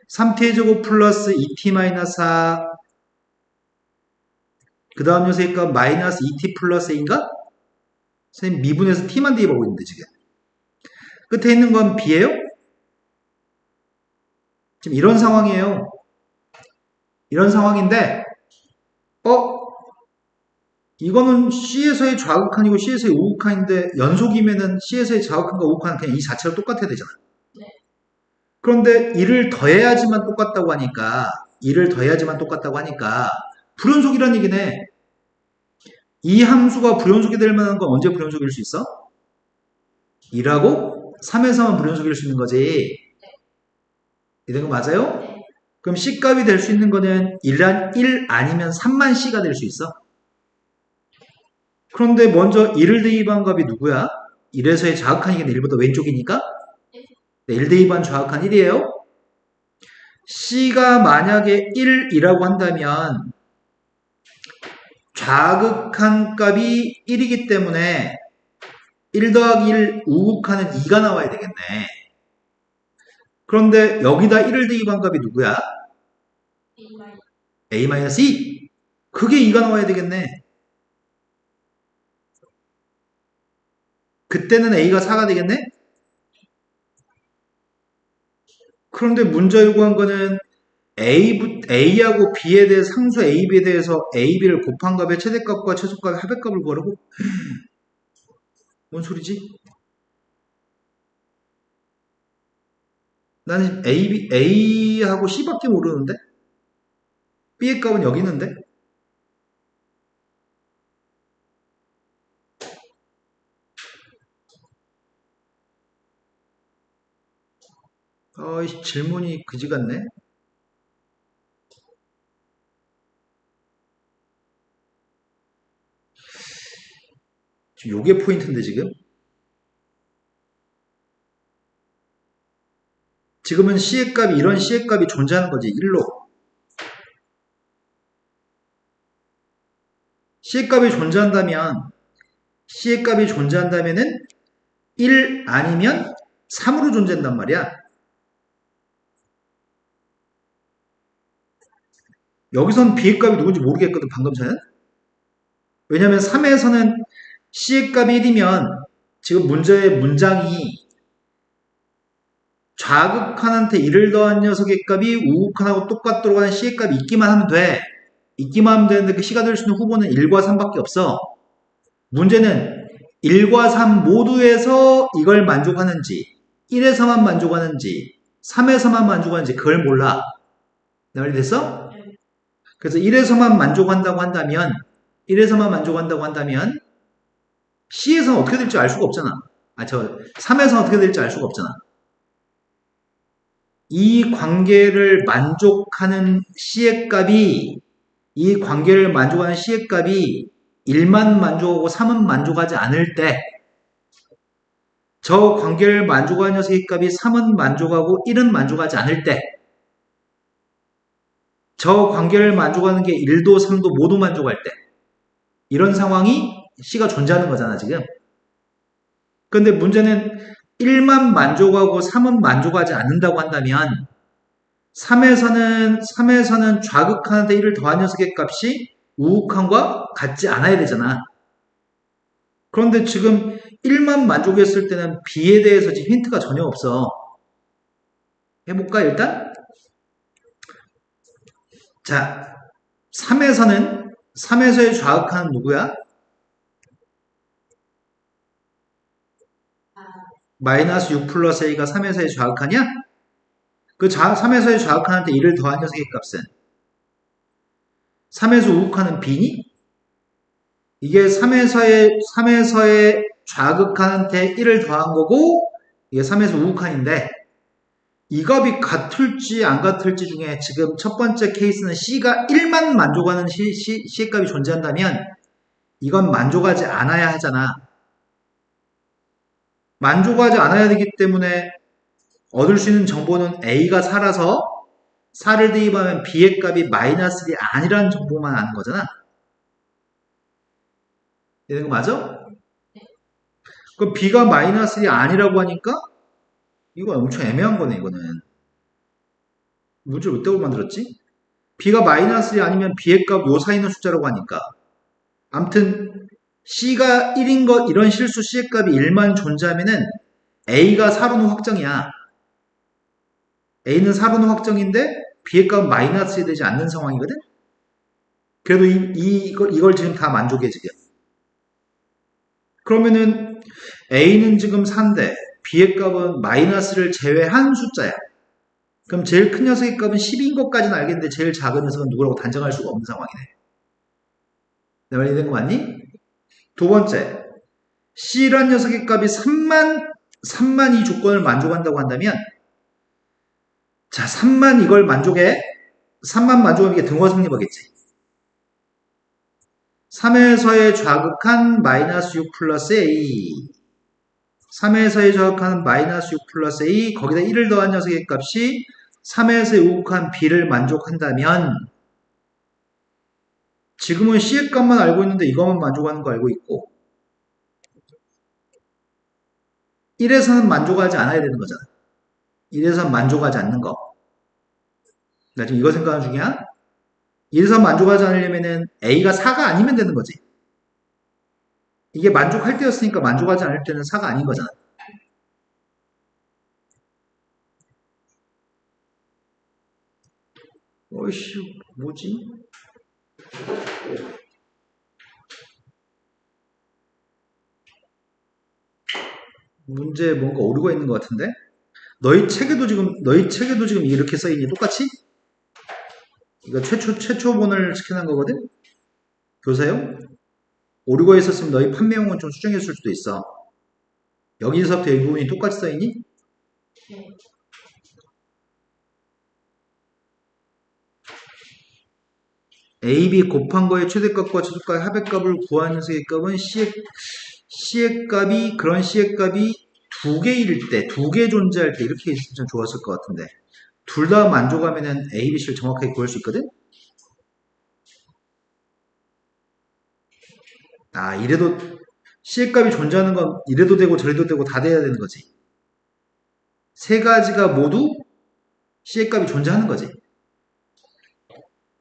3t의 제곱 플러스 2t 마이너스 4. 그 다음 녀석의 값 마이너스 2t 플러스 A인가? 선생님 미분에서 t만 대입하고 있는데 지금. 끝에 있는 건 b예요? 지금 이런 상황이에요. 이런 상황인데 이거는 C에서의 좌극한이고 C에서의 우극한인데 연속이면은 C에서의 좌극한과 우극한은 그냥 이 자체로 똑같아야 되잖아. 네. 그런데 이를 더해야지만 똑같다고 하니까 불연속이란 얘기네. 이 함수가 불연속이 될 만한 건 언제 불연속일 수 있어? 2라고 3에서만 불연속일 수 있는 거지. 이런 거 맞아요? 네. 그럼 C값이 될 수 있는 거는 1 아니면 3만 C가 될 수 있어. 그런데 먼저 1을 대입한 값이 누구야? 1에서의 좌극한이겠네. 1보다 왼쪽이니까. 네, 1 대입한 좌극한 1이에요. C가 만약에 1이라고 한다면 좌극한 값이 1이기 때문에 1 더하기 1 우극한은 2가 나와야 되겠네. 그런데 여기다 1을 대입한 값이 누구야? A-2. 그게 2가 나와야 되겠네. 그때는 A가 4가 되겠네? 그런데 문제 요구한 거는 A하고 B에 대해 상수 A, B에 대해서 A, B를 곱한 값의 최대값과 최소값의 합의값을 구하라고? 뭔 소리지? 나는 A하고 C밖에 모르는데? B의 값은 여기 있는데? 질문이 그지 같네? 요게 포인트인데, 지금? 지금은 C의 값이 이런 C의 값이 존재하는 거지. 1로. C의 값이 존재한다면은 1 아니면 3으로 존재한단 말이야. 여기선 B의 값이 누군지 모르겠거든, 방금 전에. 왜냐면 3에서는 C의 값이 1이면 지금 문제의 문장이 좌극한한테 1을 더한 녀석의 값이 우극한하고 똑같도록 하는 C의 값이 있기만 하면 돼. 있기만 하면 되는데 그 C가 될 수 있는 후보는 1과 3밖에 없어. 문제는 1과 3 모두에서 이걸 만족하는지 1에서만 만족하는지 3에서만 만족하는지 그걸 몰라. 내 말이 됐어? 그래서 1에서만 만족한다고 한다면 C에서는 어떻게 될지 알 수가 없잖아. 3에서는 어떻게 될지 알 수가 없잖아. 이 관계를 만족하는 C의 값이 1만 만족하고 3은 만족하지 않을 때, 저 관계를 만족하는 녀석의 값이 3은 만족하고 1은 만족하지 않을 때, 저 관계를 만족하는 게 1도 3도 모두 만족할 때, 이런 상황이 C가 존재하는 거잖아, 지금. 근데 문제는 1만 만족하고 3은 만족하지 않는다고 한다면 3에서는 좌극한한테 1을 더한 녀석의 값이 우극한과 같지 않아야 되잖아. 그런데 지금 1만 만족했을 때는 B에 대해서 지금 힌트가 전혀 없어. 해볼까, 일단? 자, 3에서의 좌극한은 누구야? 마이너스 6 플러스 A가 3에서의 좌극한이야? 그 3에서의 좌극한한테 1을 더한 녀석의 값은 3에서 우극한은 B니? 이게 3에서의 좌극한한테 1을 더한 거고 이게 3에서 우극한인데 이 값이 같을지 안 같을지 중에 지금 첫 번째 케이스는 C가 1만 만족하는 C의 값이 존재한다면 이건 만족하지 않아야 하잖아. 만족하지 않아야 되기 때문에 얻을 수 있는 정보는 A가 4라서 4를 대입하면 B의 값이 마이너스 1이 아니라는 정보만 아는 거잖아. 되는 거 맞아? 그럼 B가 마이너스 1이 아니라고 하니까 이거 엄청 애매한 거네, 이거는. 문제를 어떻게 만들었지? B가 마이너스 1이 아니면 B의 값 요 사이 있는 숫자라고 하니까. 암튼 C가 1인 것, 이런 실수 C의 값이 1만 존재하면은 A가 4로는 확정이야. A는 4로는 확정인데 B의 값은 마이너스 1이 되지 않는 상황이거든? 그래도 이걸 지금 다 만족해, 지금. 그러면은 A는 지금 4인데 B의 값은 마이너스를 제외한 숫자야. 그럼 제일 큰 녀석의 값은 10인 것까지는 알겠는데 제일 작은 녀석은 누구라고 단정할 수가 없는 상황이네. 내 말이 되는 거 맞니? 두 번째, C란 녀석의 값이 3만 이 조건을 만족한다고 한다면 자, 3만 이걸 만족해. 3만 만족하면 이게 등호 성립하겠지. 3에서의 좌극한 마이너스 6 플러스 A 3에서의 좌극한 마이너스 6 플러스 A 거기다 1을 더한 녀석의 값이 3에서의 우극한 B를 만족한다면 지금은 C의 값만 알고 있는데 이것만 만족하는 거 알고 있고 1에서는 만족하지 않아야 되는 거잖아. 1에서는 만족하지 않는 거. 나 지금 이거 생각하는 중이야. 1에서 만족하지 않으려면은 A가 4가 아니면 되는 거지. 이게 만족할 때였으니까 만족하지 않을 때는 4가 아닌 거잖아. 어이씨, 뭐지? 문제에 뭔가 오류가 있는 것 같은데? 너희 책에도 지금 이렇게 써있니? 똑같이? 이거 최초본을 스캔한 거거든? 교사용? 오류가 있었으면 너희 판매용은 좀 수정했을 수도 있어. 여기서부터 이 부분이 똑같이 써있니? 네. A, B 곱한 거의 최대값과 최소값의 합의값을 구하는 녀석의 값은 C의 값이, 그런 C의 값이 두 개일 때, 두 개 존재할 때 이렇게 있으면 좋았을 것 같은데. 둘 다 만족하면은 A, B, C를 정확하게 구할 수 있거든? 아, 이래도 C의 값이 존재하는 건 이래도 되고 저래도 되고 다 돼야 되는 거지. 세 가지가 모두 C의 값이 존재하는 거지.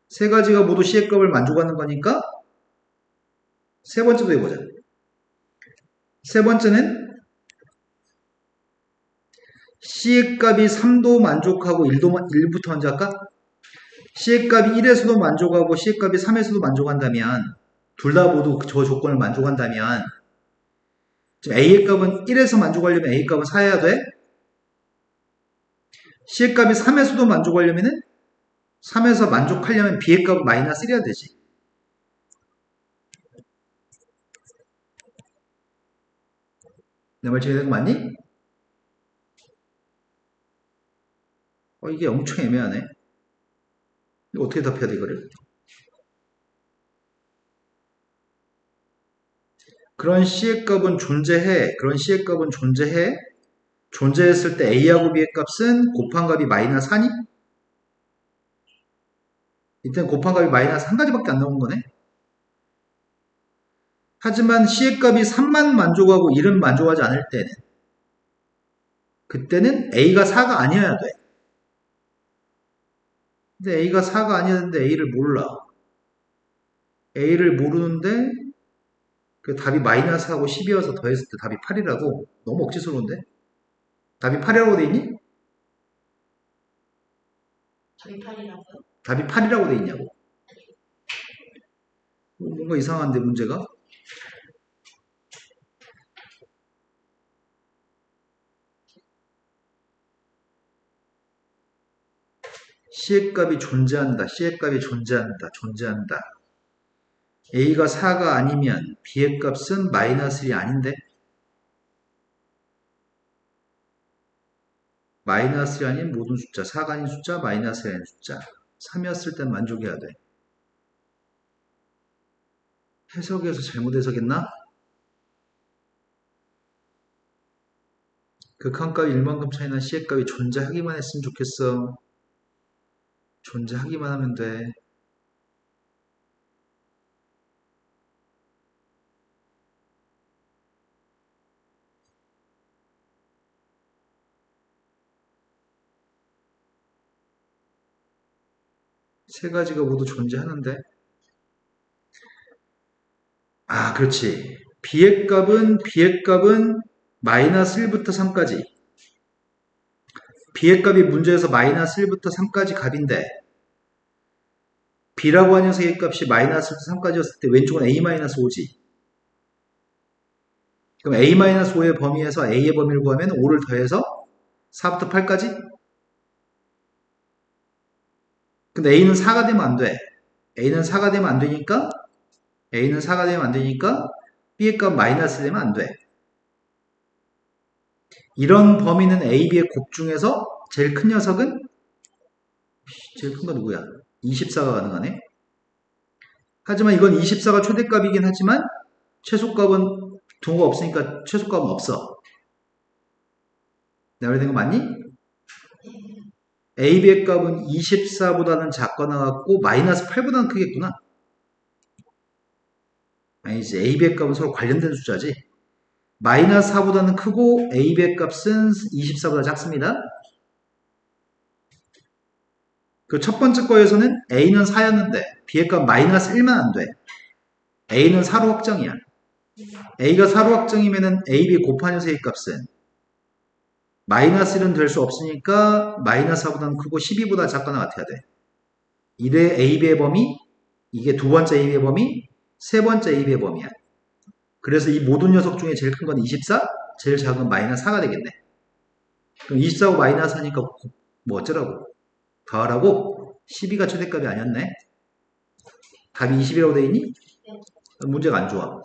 세 가지가 모두 C의 값을 만족하는 거니까 세 번째도 해보자. 세 번째는 C의 값이 3도 만족하고 1부터 먼저 할까? C의 값이 1에서도 만족하고 C의 값이 3에서도 만족한다면 둘 다 모두 저 조건을 만족한다면 지금 A의 값은 1에서 만족하려면 A의 값은 4여야 돼? C의 값이 3에서도 만족하려면은 3에서 만족하려면 B의 값은 마이너스 1이어야 되지. 내 말 정리된 거 맞니? 이게 엄청 애매하네. 이거 어떻게 답해야 돼, 이거를? 그런 C의 값은 존재해. 그런 C의 값은 존재해. 존재했을 때 A하고 B의 값은 곱한 값이 마이너스 4니? 이때는 곱한 값이 마이너스 한 가지밖에 안 나오는 거네. 하지만 C의 값이 3만 만족하고 1은 만족하지 않을 때는 그때는 A가 4가 아니어야 돼. 근데 A가 4가 아니었는데 A를 몰라. A를 모르는데 그 답이 마이너스하고 10이어서 더했을 때 답이 8이라고? 너무 억지스러운데? 답이 8이라고 돼 있니? 답이 8이라고요? 답이 8이라고 돼 있냐고. 뭔가 이상한데 문제가? C의 값이 존재한다. C의 값이 존재한다. 존재한다. A가 4가 아니면 B의 값은 마이너스 1이 아닌데? 마이너스 1이 아닌 모든 숫자, 4가 아닌 숫자, 마이너스 1이 아닌 숫자. 3이었을 땐 만족해야 돼. 해석에서 잘못 해석했나? 극한값 1만큼 차이나 C의 값이 존재하기만 했으면 좋겠어. 존재하기만 하면 돼. 세 가지가 모두 존재하는데. 아, 그렇지. B의 값은 마이너스 1부터 3까지. B의 값이 문제에서 마이너스 1부터 3까지 값인데 B라고 하는 녀석의 값이 마이너스 3까지였을 때 왼쪽은 A-5지. 그럼 A-5의 범위에서 A의 범위를 구하면 5를 더해서 4부터 8까지? 근데 A는 4가 되면 안 돼. A는 4가 되면 안 되니까 B의 값 마이너스 되면 안 돼. 이런 범위는 A, B의 곱 중에서 제일 큰 녀석은 제일 큰 거 누구야? 24가 가능하네. 하지만 이건 24가 최대값이긴 하지만 최소값은 동호가 없으니까 최소값은 없어. 내가 말된 거 맞니? A, B의 값은 24보다는 작거나 같고 마이너스 8보다는 크겠구나. 아니지. A, B의 값은 서로 관련된 숫자지. 마이너스 4보다는 크고 A, B의 값은 24보다 작습니다. 그 첫 번째 거에서는 A는 4였는데 B의 값 마이너스 1만 안 돼. A는 4로 확정이야. A가 4로 확정이면은 A, B 곱한 녀석의 값은 마이너스 1은 될 수 없으니까 마이너스 4보다는 크고 12보다 작거나 같아야 돼. 이래 A, B의 범위, 이게 두 번째 A, B의 범위, 세 번째 A, B의 범위야. 그래서 이 모든 녀석 중에 제일 큰 건 24, 제일 작은 마이너스 4가 되겠네. 그럼 24고 마이너스 하니까 뭐 어쩌라고? 더하라고? 12가 최대값이 아니었네. 답이 20이라고 돼 있니? 문제가 안 좋아.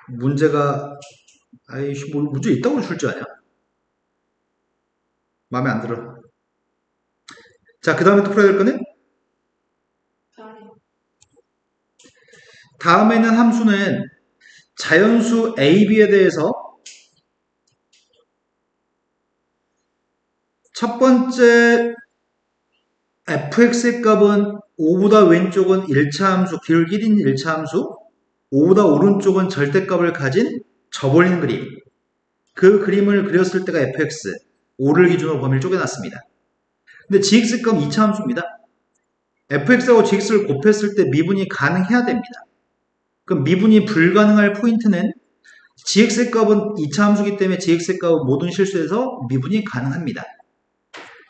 문제가 아이씨 뭐 문제 있다고 줄 줄 아냐? 마음에 안 들어. 자, 그 다음에 또 풀어야 될 거는? 다음에는 함수는 자연수 A, B에 대해서 첫 번째 fx의 값은 5보다 왼쪽은 1차 함수, 기울기 1인 1차 함수, 5보다 오른쪽은 절대값을 가진 접어올린 그림. 그 그림을 그렸을 때가 fx, 5를 기준으로 범위를 쪼개놨습니다. 근데 gx 값은 2차 함수입니다. fx하고 gx를 곱했을 때 미분이 가능해야 됩니다. 그럼 미분이 불가능할 포인트는 gx의 값은 2차 함수이기 때문에 gx의 값은 모든 실수에서 미분이 가능합니다.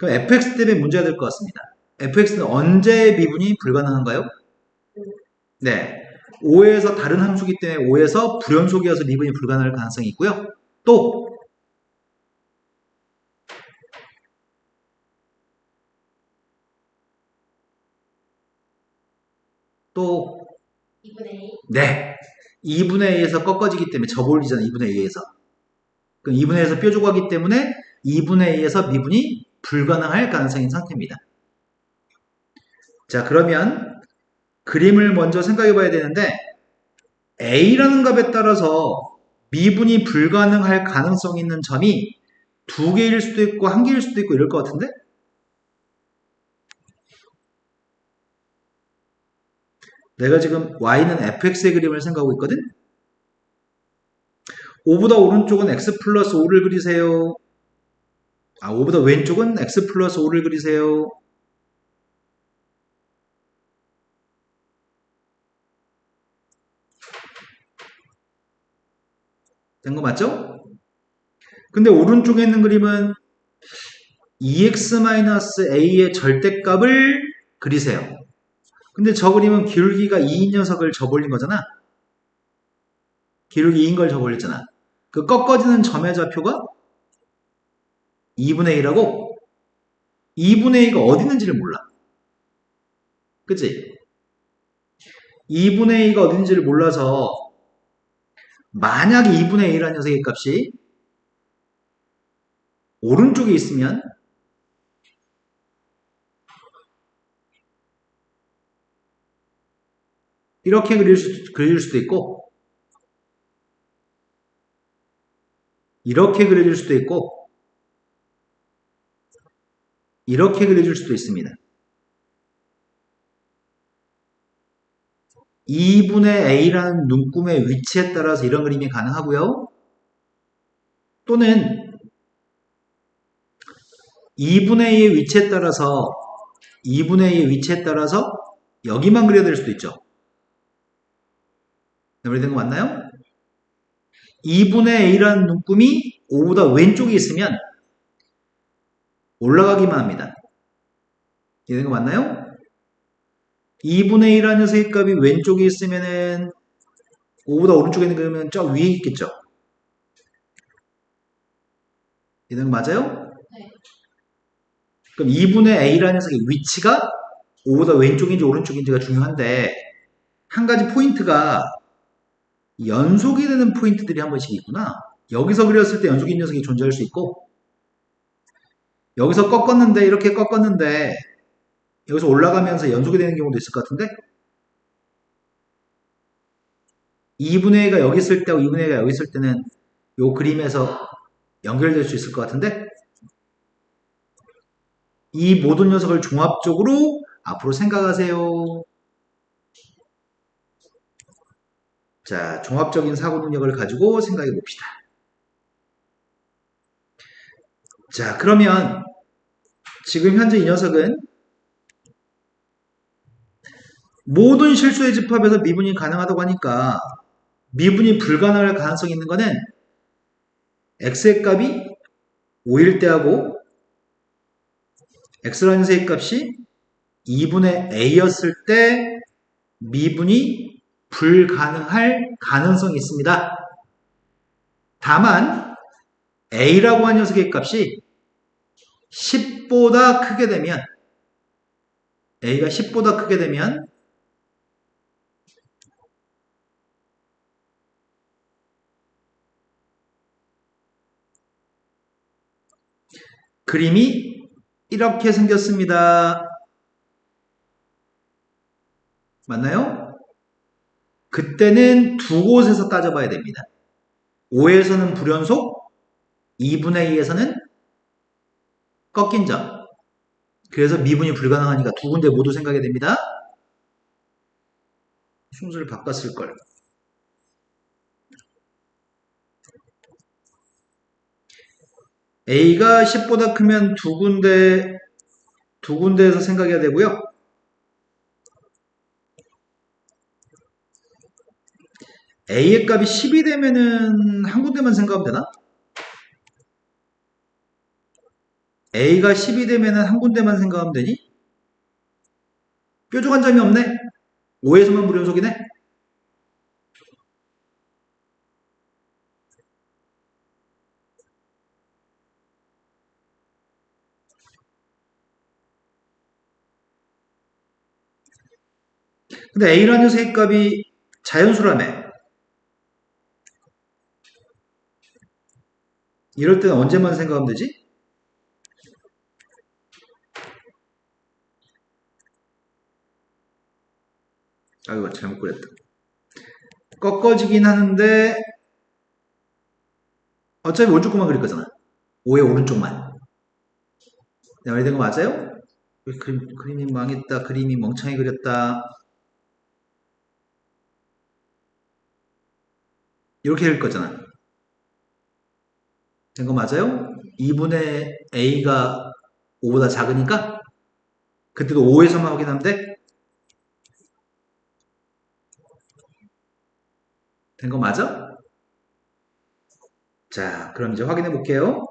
그럼 fx 때문에 문제가 될 것 같습니다. fx는 언제 미분이 불가능한가요? 네. 5에서 다른 함수기 때문에 5에서 불연속이어서 미분이 불가능할 가능성이 있고요. 또 2분의 1. 네. 2분의 A에서 꺾어지기 때문에 접어올리잖아요. 2분의 A에서. 그럼 2분의 A에서 뾰족하기 때문에 2분의 A에서 미분이 불가능할 가능성인 상태입니다. 자, 그러면 그림을 먼저 생각해 봐야 되는데 A라는 값에 따라서 미분이 불가능할 가능성이 있는 점이 2개일 수도 있고 1개일 수도 있고 이럴 것 같은데? 내가 지금 y는 fx의 그림을 생각하고 있거든? 5보다 오른쪽은 x 플러스 5를 그리세요. 5보다 왼쪽은 x 플러스 5를 그리세요. 된 거 맞죠? 근데 오른쪽에 있는 그림은 2x-a의 절대값을 그리세요. 근데 저 그림은 기울기가 2인 녀석을 접올린 거잖아. 기울기 2인 걸 접올렸잖아. 그 꺾어지는 점의 좌표가 2분의 1하고 2분의 2가 어디 있는지를 몰라. 그치? 2분의 2가 어디 있는지를 몰라서 만약에 2분의 1이라는 녀석의 값이 오른쪽에 있으면 이렇게 그릴 수도 있고 이렇게 그려질 수도 있고 이렇게 그려질 수도 있습니다. 2분의 a라는 눈금의 위치에 따라서 이런 그림이 가능하고요. 또는 2분의 2의 위치에 따라서 2분의 2의 위치에 따라서 여기만 그려야 될 수도 있죠. 이해된 거 맞나요? 2분의 a라는 눈금이 5보다 왼쪽에 있으면 올라가기만 합니다. 이해된 거 맞나요? 2분의 1이라는 녀석의 값이 왼쪽에 있으면은 5보다 오른쪽에 있는 그러면 저 위에 있겠죠. 이해된 거 맞아요? 네. 그럼 2분의 a라는 녀석의 위치가 5보다 왼쪽인지 오른쪽인지가 중요한데 한 가지 포인트가 연속이 되는 포인트들이 한 번씩 있구나. 여기서 그렸을 때 연속인 녀석이 존재할 수 있고 여기서 꺾었는데 이렇게 꺾었는데 여기서 올라가면서 연속이 되는 경우도 있을 것 같은데 2분의 1가 여기 있을 때하고 2분의 1가 여기 있을 때는 이 그림에서 연결될 수 있을 것 같은데 이 모든 녀석을 종합적으로 앞으로 생각하세요. 자, 종합적인 사고 능력을 가지고 생각해 봅시다. 자, 그러면 지금 현재 이 녀석은 모든 실수의 집합에서 미분이 가능하다고 하니까 미분이 불가능할 가능성이 있는 거는 x의 값이 5일 때하고 x라는 녀석의 값이 2분의 a였을 때 미분이 불가능할 가능성이 있습니다. 다만 a라고 하는 녀석의 값이 10보다 크게 되면 a가 10보다 크게 되면 그림이 이렇게 생겼습니다. 맞나요? 그때는 두 곳에서 따져봐야 됩니다. 5에서는 불연속, 2분의 2에서는 꺾인 점. 그래서 미분이 불가능하니까 두 군데 모두 생각해야 됩니다. 순서를 바꿨을 걸. A가 10보다 크면 두 군데에서 생각해야 되고요. A의 값이 10이 되면은 한 군데만 생각하면 되나? A가 10이 되면은 한 군데만 생각하면 되니? 뾰족한 점이 없네? 5에서만 무연속이네? 근데 A라는 녀석의 값이 자연수라며. 이럴 때는 언제만 생각하면 되지? 아이고, 잘못 그렸다. 꺾어지긴 하는데, 어차피 오른쪽만 그릴 거잖아. 5의 오른쪽만. 내 말이 된 거 맞아요? 그림이 망했다. 그림이 멍청이 그렸다. 이렇게 될 거잖아. 된 거 맞아요? 2분의 A가 5보다 작으니까 그때도 5에서만 확인하면 돼? 된 거 맞아? 자, 그럼 이제 확인해 볼게요.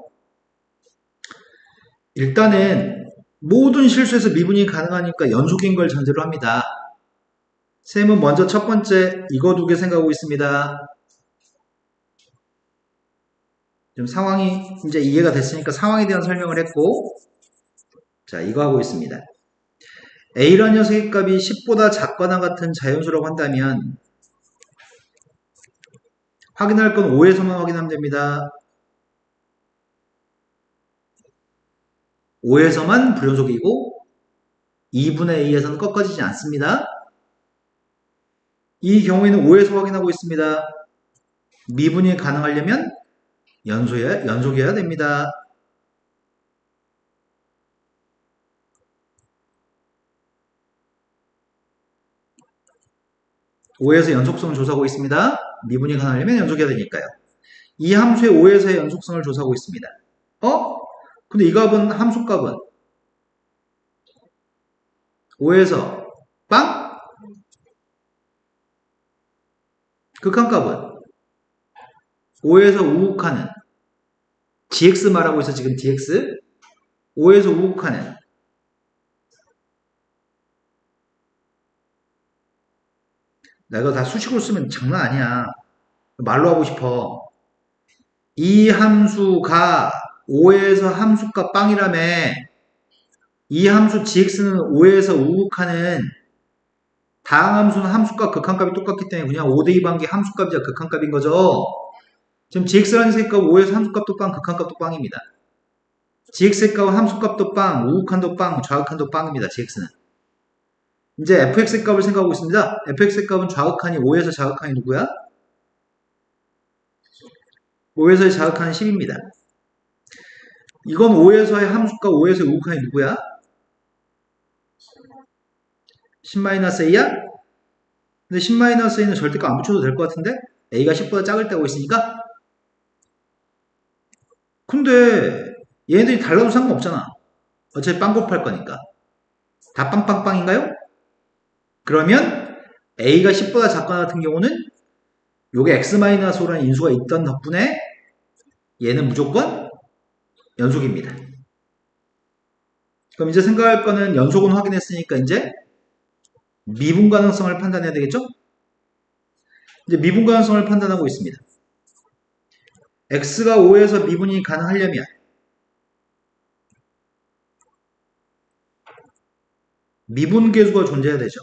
일단은 모든 실수에서 미분이 가능하니까 연속인 걸 전제로 합니다. 쌤은 먼저 첫 번째 이거 두 개 생각하고 있습니다. 좀 상황이 이제 이해가 됐으니까 상황에 대한 설명을 했고, 자, 이거 하고 있습니다. A라는 녀석의 값이 10보다 작거나 같은 자연수라고 한다면 확인할 건 5에서만 확인하면 됩니다. 5에서만 불연속이고 2분의 A에서는 꺾어지지 않습니다. 이 경우에는 5에서 확인하고 있습니다. 미분이 가능하려면 연속이어야 됩니다. 5에서 연속성을 조사하고 있습니다. 미분이 가능하려면 연속이어야 되니까요. 이 함수의 5에서의 연속성을 조사하고 있습니다. 근데 이 값은 함수값은 5에서 빵? 극한값은 5에서 우극하는 dx 말하고 있어 지금 dx 5에서 우극하는 내가 다 수식으로 쓰면 장난 아니야. 말로 하고 싶어. 이 함수가 5에서 함수값 빵이라며. 이 함수 gx는 5에서 우극하는 다항 함수는 함수값 극한값이 똑같기 때문에 그냥 5대2 관계 함수값이자 극한값인 거죠. 지금 gx라는 색값 5에서 함수값도 빵, 극한값도 빵입니다. gx의 값은 함수값도 빵, 우극한도 빵, 좌극한도 빵입니다. gx는. 이제 fx의 값을 생각하고 있습니다. fx의 값은 좌극한이 5에서 좌극한이 누구야? 5에서의 좌극한이 10입니다. 이건 5에서의 함수값 5에서의 우극한이 누구야? 10-a야? 근데 10-a는 절대값 안 붙여도 될 것 같은데? a가 10보다 작을 때고 있으니까? 근데 얘네들이 달라도 상관없잖아. 어차피 빵 곱할 거니까. 다 빵빵빵인가요? 그러면 a가 10보다 작거나 같은 경우는 요게 x-5라는 인수가 있던 덕분에 얘는 무조건 연속입니다. 그럼 이제 생각할 거는 연속은 확인했으니까 이제 미분 가능성을 판단해야 되겠죠? 이제 미분 가능성을 판단하고 있습니다. x가 5에서 미분이 가능하려면 미분 계수가 존재해야 되죠.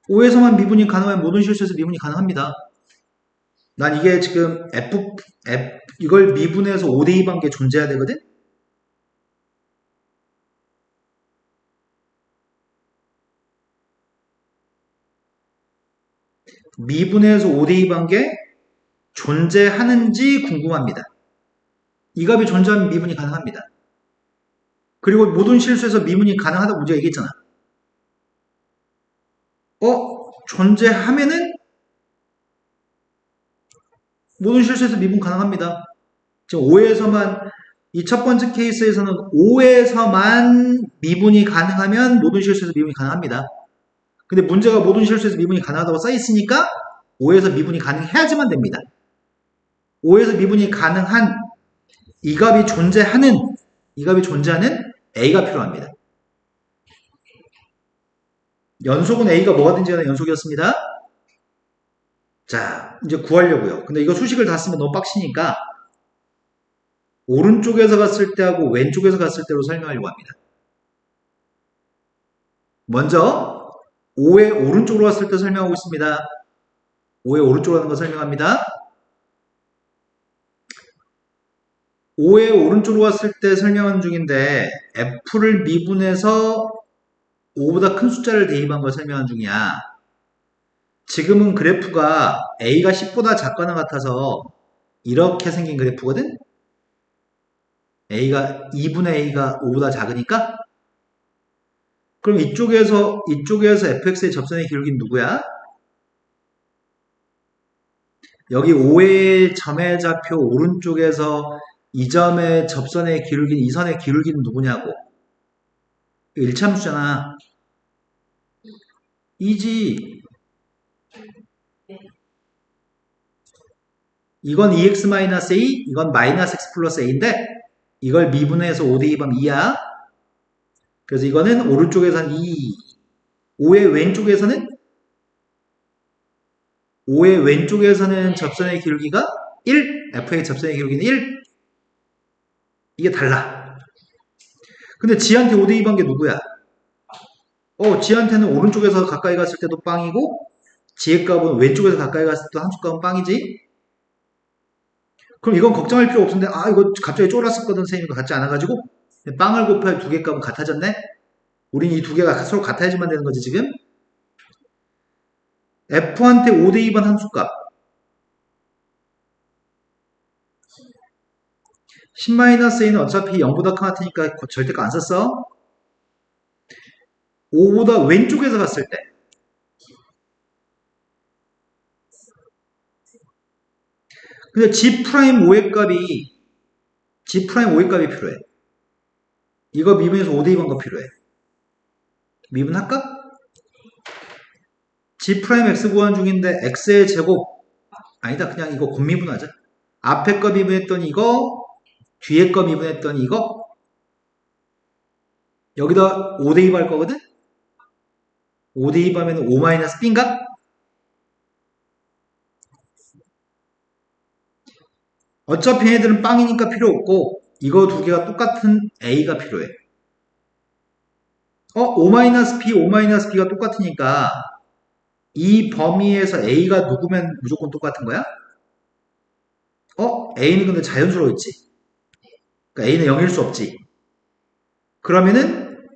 5에서만 미분이 가능하면 모든 실수에서 미분이 가능합니다. 난 이게 지금 이걸 미분해서 5대2 관계 존재해야 되거든? 미분해서 5대2 관계 존재하는지 궁금합니다. 이 값이 존재하면 미분이 가능합니다. 그리고 모든 실수에서 미분이 가능하다고 우리가 얘기했잖아. 존재하면은 모든 실수에서 미분 가능합니다. 지금 5에서만 이 첫 번째 케이스에서는 5에서만 미분이 가능하면 모든 실수에서 미분이 가능합니다. 근데 문제가 모든 실수에서 미분이 가능하다고 써있으니까 5에서 미분이 가능해야지만 됩니다. 5에서 미분이 가능한 이 값이 존재하는 A가 필요합니다. 연속은 A가 뭐가든지 간에 연속이었습니다. 자, 이제 구하려고요. 근데 이거 수식을 다 쓰면 너무 빡치니까 오른쪽에서 갔을 때하고 왼쪽에서 갔을 때로 설명하려고 합니다. 먼저 5의 오른쪽으로 갔을 때 설명하고 있습니다. 5의 오른쪽으로 가는 거 설명합니다. 5의 오른쪽으로 갔을 때 설명하는 중인데 F를 미분해서 5보다 큰 숫자를 대입한 걸 설명하는 중이야. 지금은 그래프가 A가 10보다 작거나 같아서 이렇게 생긴 그래프거든? A가 2분의 A가 5보다 작으니까? 그럼 이쪽에서 fx의 접선의 기울기는 누구야? 여기 5의 점의 좌표 오른쪽에서 이 점의 접선의 기울기는 이 선의 기울기는 누구냐고. 일참수잖아. 2지. 이건 2x-a, 이건 -x 플러스 a인데 이걸 미분해서 5 대입하면 2야. 그래서 이거는 오른쪽에서는 2, 5의 왼쪽에서는 접선의 기울기가 1, f의 접선의 기울기는 1. 이게 달라. 근데 지한테 5 대입한 게 누구야? 지한테는 오른쪽에서 가까이 갔을 때도 빵이고 지의 값은 왼쪽에서 가까이 갔을 때도 함수 값은 빵이지. 그럼 이건 걱정할 필요 없는데 이거 갑자기 쫄았었거든 선생님이 같지 않아가지고 빵을 곱해 두 개 값은 같아졌네. 우린 이 두 개가 서로 같아야지만 되는 거지 지금. F한테 5 대입한 함수값 10-a는 어차피 0보다 같으니까 절대가 안 썼어. 5보다 왼쪽에서 갔을 때 근데 G'5의 값이 필요해. 이거 미분해서 5 대입한 거 필요해. 미분할까? G'X 구한 중인데 X의 제곱 아니다 그냥 이거 곱미분하자. 앞에 거 미분했던 이거 뒤에 거 미분했던 이거 여기다 5 대입할 거거든? 5 대입하면 5-b인가? 어차피 얘들은 빵이니까 필요 없고 이거 두 개가 똑같은 A가 필요해. 5-b, 5-b가 똑같으니까 이 범위에서 A가 누구면 무조건 똑같은 거야? A는 근데 자연수로 있지. 그러니까 A는 0일 수 없지. 그러면은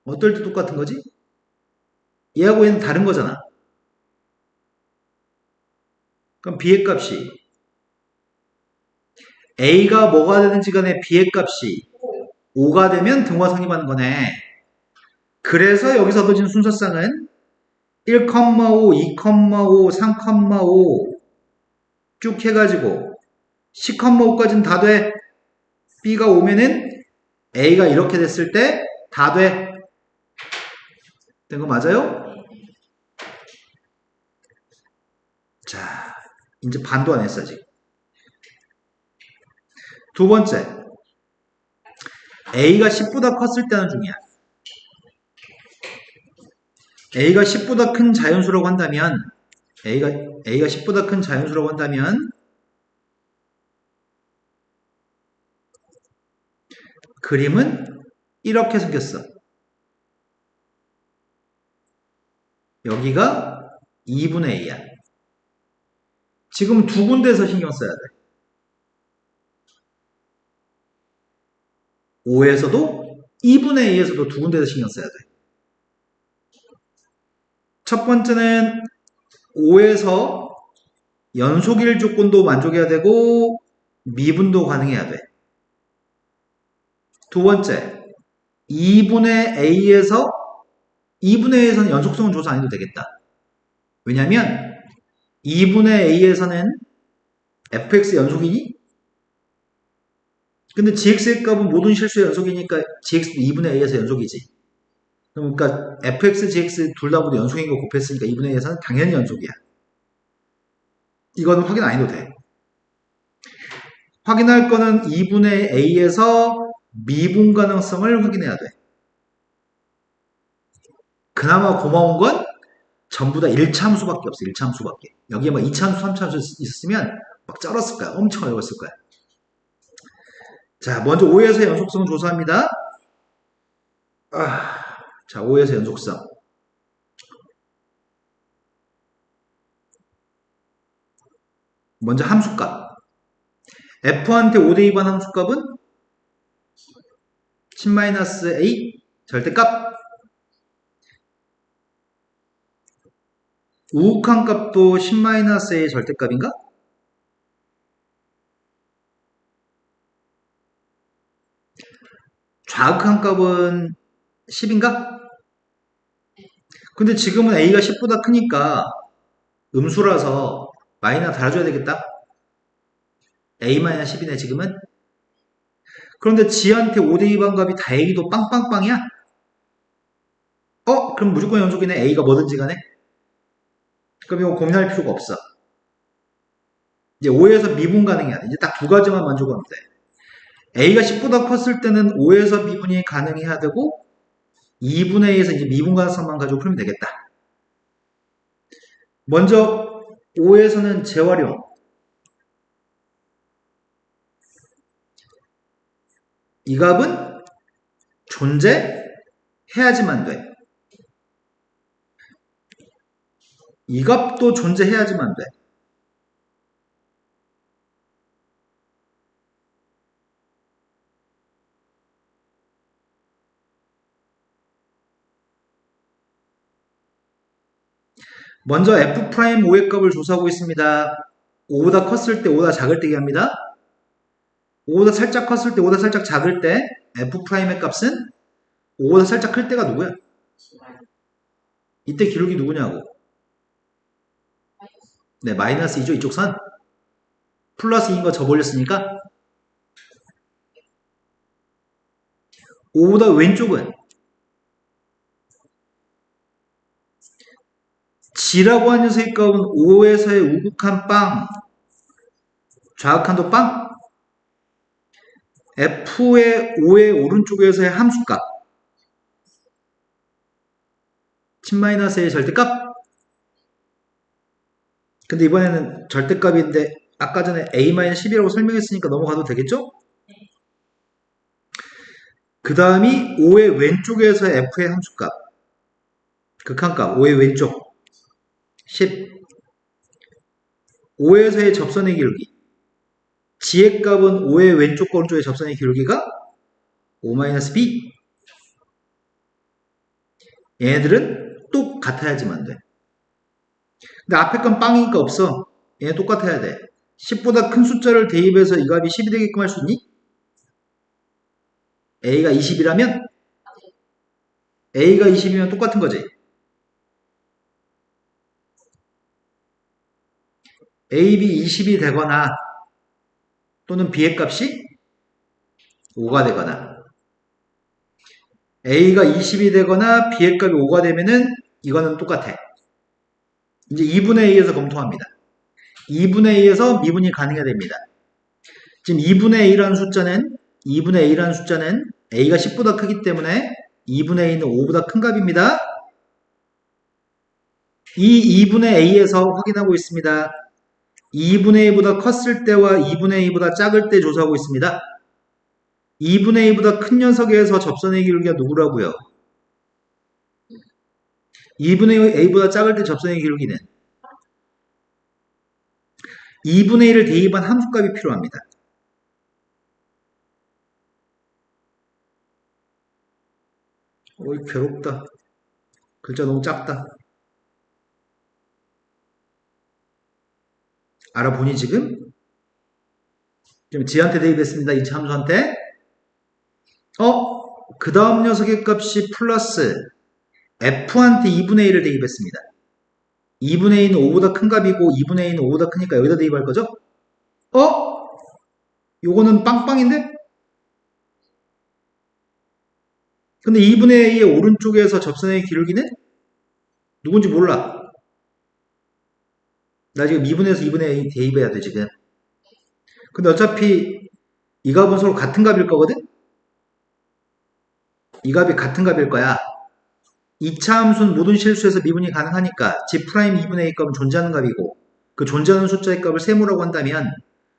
어떨 때 똑같은 거지? 얘하고 얘는 다른 거잖아. 그럼 B의 값이 A가 뭐가 되는지 간에 B의 값이 5가 되면 등호가 성립하는 거네. 그래서 여기서도 지금 순서상은 1,5, 2,5, 3,5 쭉 해가지고 10,5까지는 다 돼. B가 오면은 A가 이렇게 됐을 때 다 돼. 된 거 맞아요? 자, 이제 반도 안 했어, 지금. 두 번째. A가 10보다 컸을 때는 중이야. A가 10보다 큰 자연수라고 한다면, A가 10보다 큰 자연수라고 한다면, 그림은 이렇게 생겼어. 여기가 2분의 A야. 지금 두 군데에서 신경 써야 돼. 5에서도 2분의 A에서도 두 군데에서 신경 써야 돼. 첫 번째는 5에서 연속일 조건도 만족해야 되고 미분도 가능해야 돼. 두 번째, 2분의 A에서 2분의 A에서는 연속성은 조사 안 해도 되겠다. 왜냐면 2분의 A에서는 fx 연속이니? 근데 gx의 값은 모든 실수의 연속이니까 gx도 2분의 A에서 연속이지. 그러니까 fx, gx 둘 다 모두 연속인 거 곱했으니까 2분의 A에서는 당연히 연속이야. 이거는 확인 안 해도 돼. 확인할 거는 2분의 A에서 미분 가능성을 확인해야 돼. 그나마 고마운 건 전부 다 1참수밖에 없어. 1참수밖에. 여기에 막 2참수, 3참수 있었으면 막 쩔었을 거야. 엄청 어려웠을 거야. 자, 먼저 5에서 연속성 조사합니다. 자, 5에서 연속성. 먼저 함수값. f한테 5대2반 함수값은 10-a 절대값. 우극한 값도 10-a 절대값인가? 좌극한 값은 10인가? 근데 지금은 a가 10보다 크니까 음수라서 마이너스 달아줘야 되겠다. a-10이네 지금은. 그런데 지한테 5대2반 값이 다행히도 빵빵빵이야? 그럼 무조건 연속이네. a가 뭐든지 간에. 그럼 이거 고민할 필요가 없어. 이제 5에서 미분 가능해야 돼. 이제 딱 두 가지만 만족하면 돼. a가 10보다 컸을 때는 5에서 미분이 가능해야 되고 2분의 2에서 이제 미분 가능성만 가지고 풀면 되겠다. 먼저 5에서는 재활용. 이 값은 존재해야지만 돼. 이 값도 존재해야지만 돼. 먼저 f'5의 값을 조사하고 있습니다. 5보다 컸을 때 5보다 작을 때 얘기합니다. 5보다 살짝 컸을 때 5보다 살짝 작을 때 f'의 값은 5보다 살짝 클 때가 누구야? 이때 기록이 누구냐고. 네, 마이너스 2죠. 이쪽 선. 플러스 2인 거 접올렸으니까 5보다 왼쪽은 g라고 하는 녀석의 값은 5에서의 우극한 빵, 좌극한도 빵, f의 5의 오른쪽에서의 함수값, 10-a의 절대값. 근데 이번에는 절대값인데 아까 전에 a-10이라고 설명했으니까 넘어가도 되겠죠? 그 다음이 5의 왼쪽에서의 f의 함수값, 극한값 5의 왼쪽 10, 5에서의 접선의 기울기, g의 값은 5의 왼쪽 오른쪽의 접선의 기울기가 5-b. 얘네들은 똑같아야지만 돼. 근데 앞에 건 빵이니까 없어. 얘네 똑같아야 돼. 10보다 큰 숫자를 대입해서 이 값이 10이 되게끔 할 수 있니? a가 20이라면 a가 20이면 똑같은 거지. a, b 20이 되거나 또는 b의 값이 5가 되거나 a가 20이 되거나 b의 값이 5가 되면은 이거는 똑같아. 이제 2분의 a에서 검토합니다. 2분의 a에서 미분이 가능해야 됩니다. 지금 2분의 a라는 숫자는 a가 10보다 크기 때문에 2분의 a는 5보다 큰 값입니다. 이 2분의 a에서 확인하고 있습니다. 2분의 a보다 컸을 때와 2분의 a보다 작을 때 조사하고 있습니다. 2분의 a보다 큰 녀석에서 접선의 기울기가 누구라고요? 2분의 a보다 작을 때 접선의 기울기는 2분의 1을 대입한 함수값이 필요합니다. 어이 괴롭다. 글자 너무 작다. 알아보니 지금? 지금 G한테 대입했습니다. 이 함수한테. 그 다음 녀석의 값이 플러스 F한테 2분의 1을 대입했습니다. 2분의 2는 5보다 큰 값이고 2분의 2는 5보다 크니까 여기다 대입할 거죠? 요거는 빵빵인데? 근데 2분의 2의 오른쪽에서 접선의 기울기는 누군지 몰라. 나 지금 2분의 1에서 2분의 2 대입해야 돼, 지금. 근데 어차피 이 값은 서로 같은 값일 거거든? 이 값이 같은 값일 거야. 2차 함수는 모든 실수에서 미분이 가능하니까 G' 2분의 2 값은 존재하는 값이고 그 존재하는 숫자의 값을 세모라고 한다면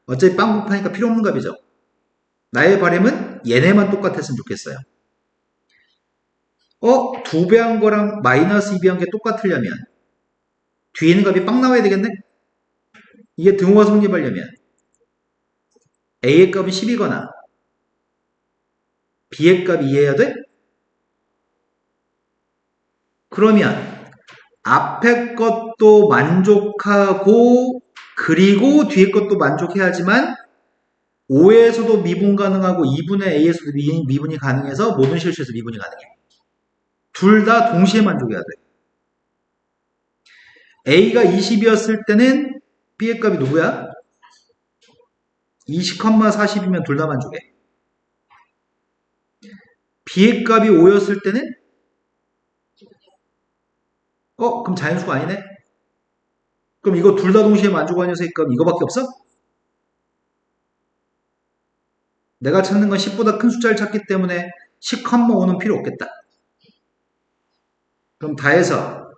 어차피 빵 곱하니까 필요 없는 값이죠. 나의 바람은 얘네만 똑같았으면 좋겠어요. 2배 한 거랑 마이너스 2배 한 게 똑같으려면 뒤에 있는 값이 빵 나와야 되겠네? 이게 등호가 성립하려면 A의 값은 10이거나 B의 값이 2여야 돼? 그러면 앞에 것도 만족하고 그리고 뒤에 것도 만족해야지만 5에서도 미분 가능하고 2분의 A에서도 미분이 가능해서 모든 실수에서 미분이 가능해. 둘 다 동시에 만족해야 돼. A가 20이었을 때는 B의 값이 누구야? 20, 40이면 둘 다 만족해. B의 값이 5였을 때는 그럼 자연수가 아니네? 그럼 이거 둘 다 동시에 만족하는 녀석의 값 이거밖에 없어? 내가 찾는 건 10보다 큰 숫자를 찾기 때문에 10, 5는 필요 없겠다. 그럼 다 해서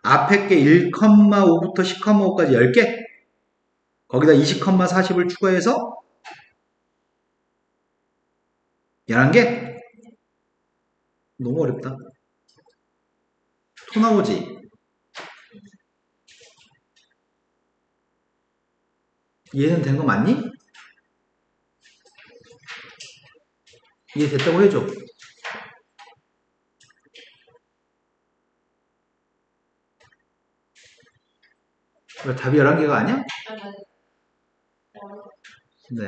앞에 게 1,5부터 10,5까지 10개 거기다 20, 40을 추가해서 11개? 너무 어렵다. 토 나오지? 이해는 된 거 맞니? 이해됐다고 해줘. 왜 답이 11개가 아니야? 네.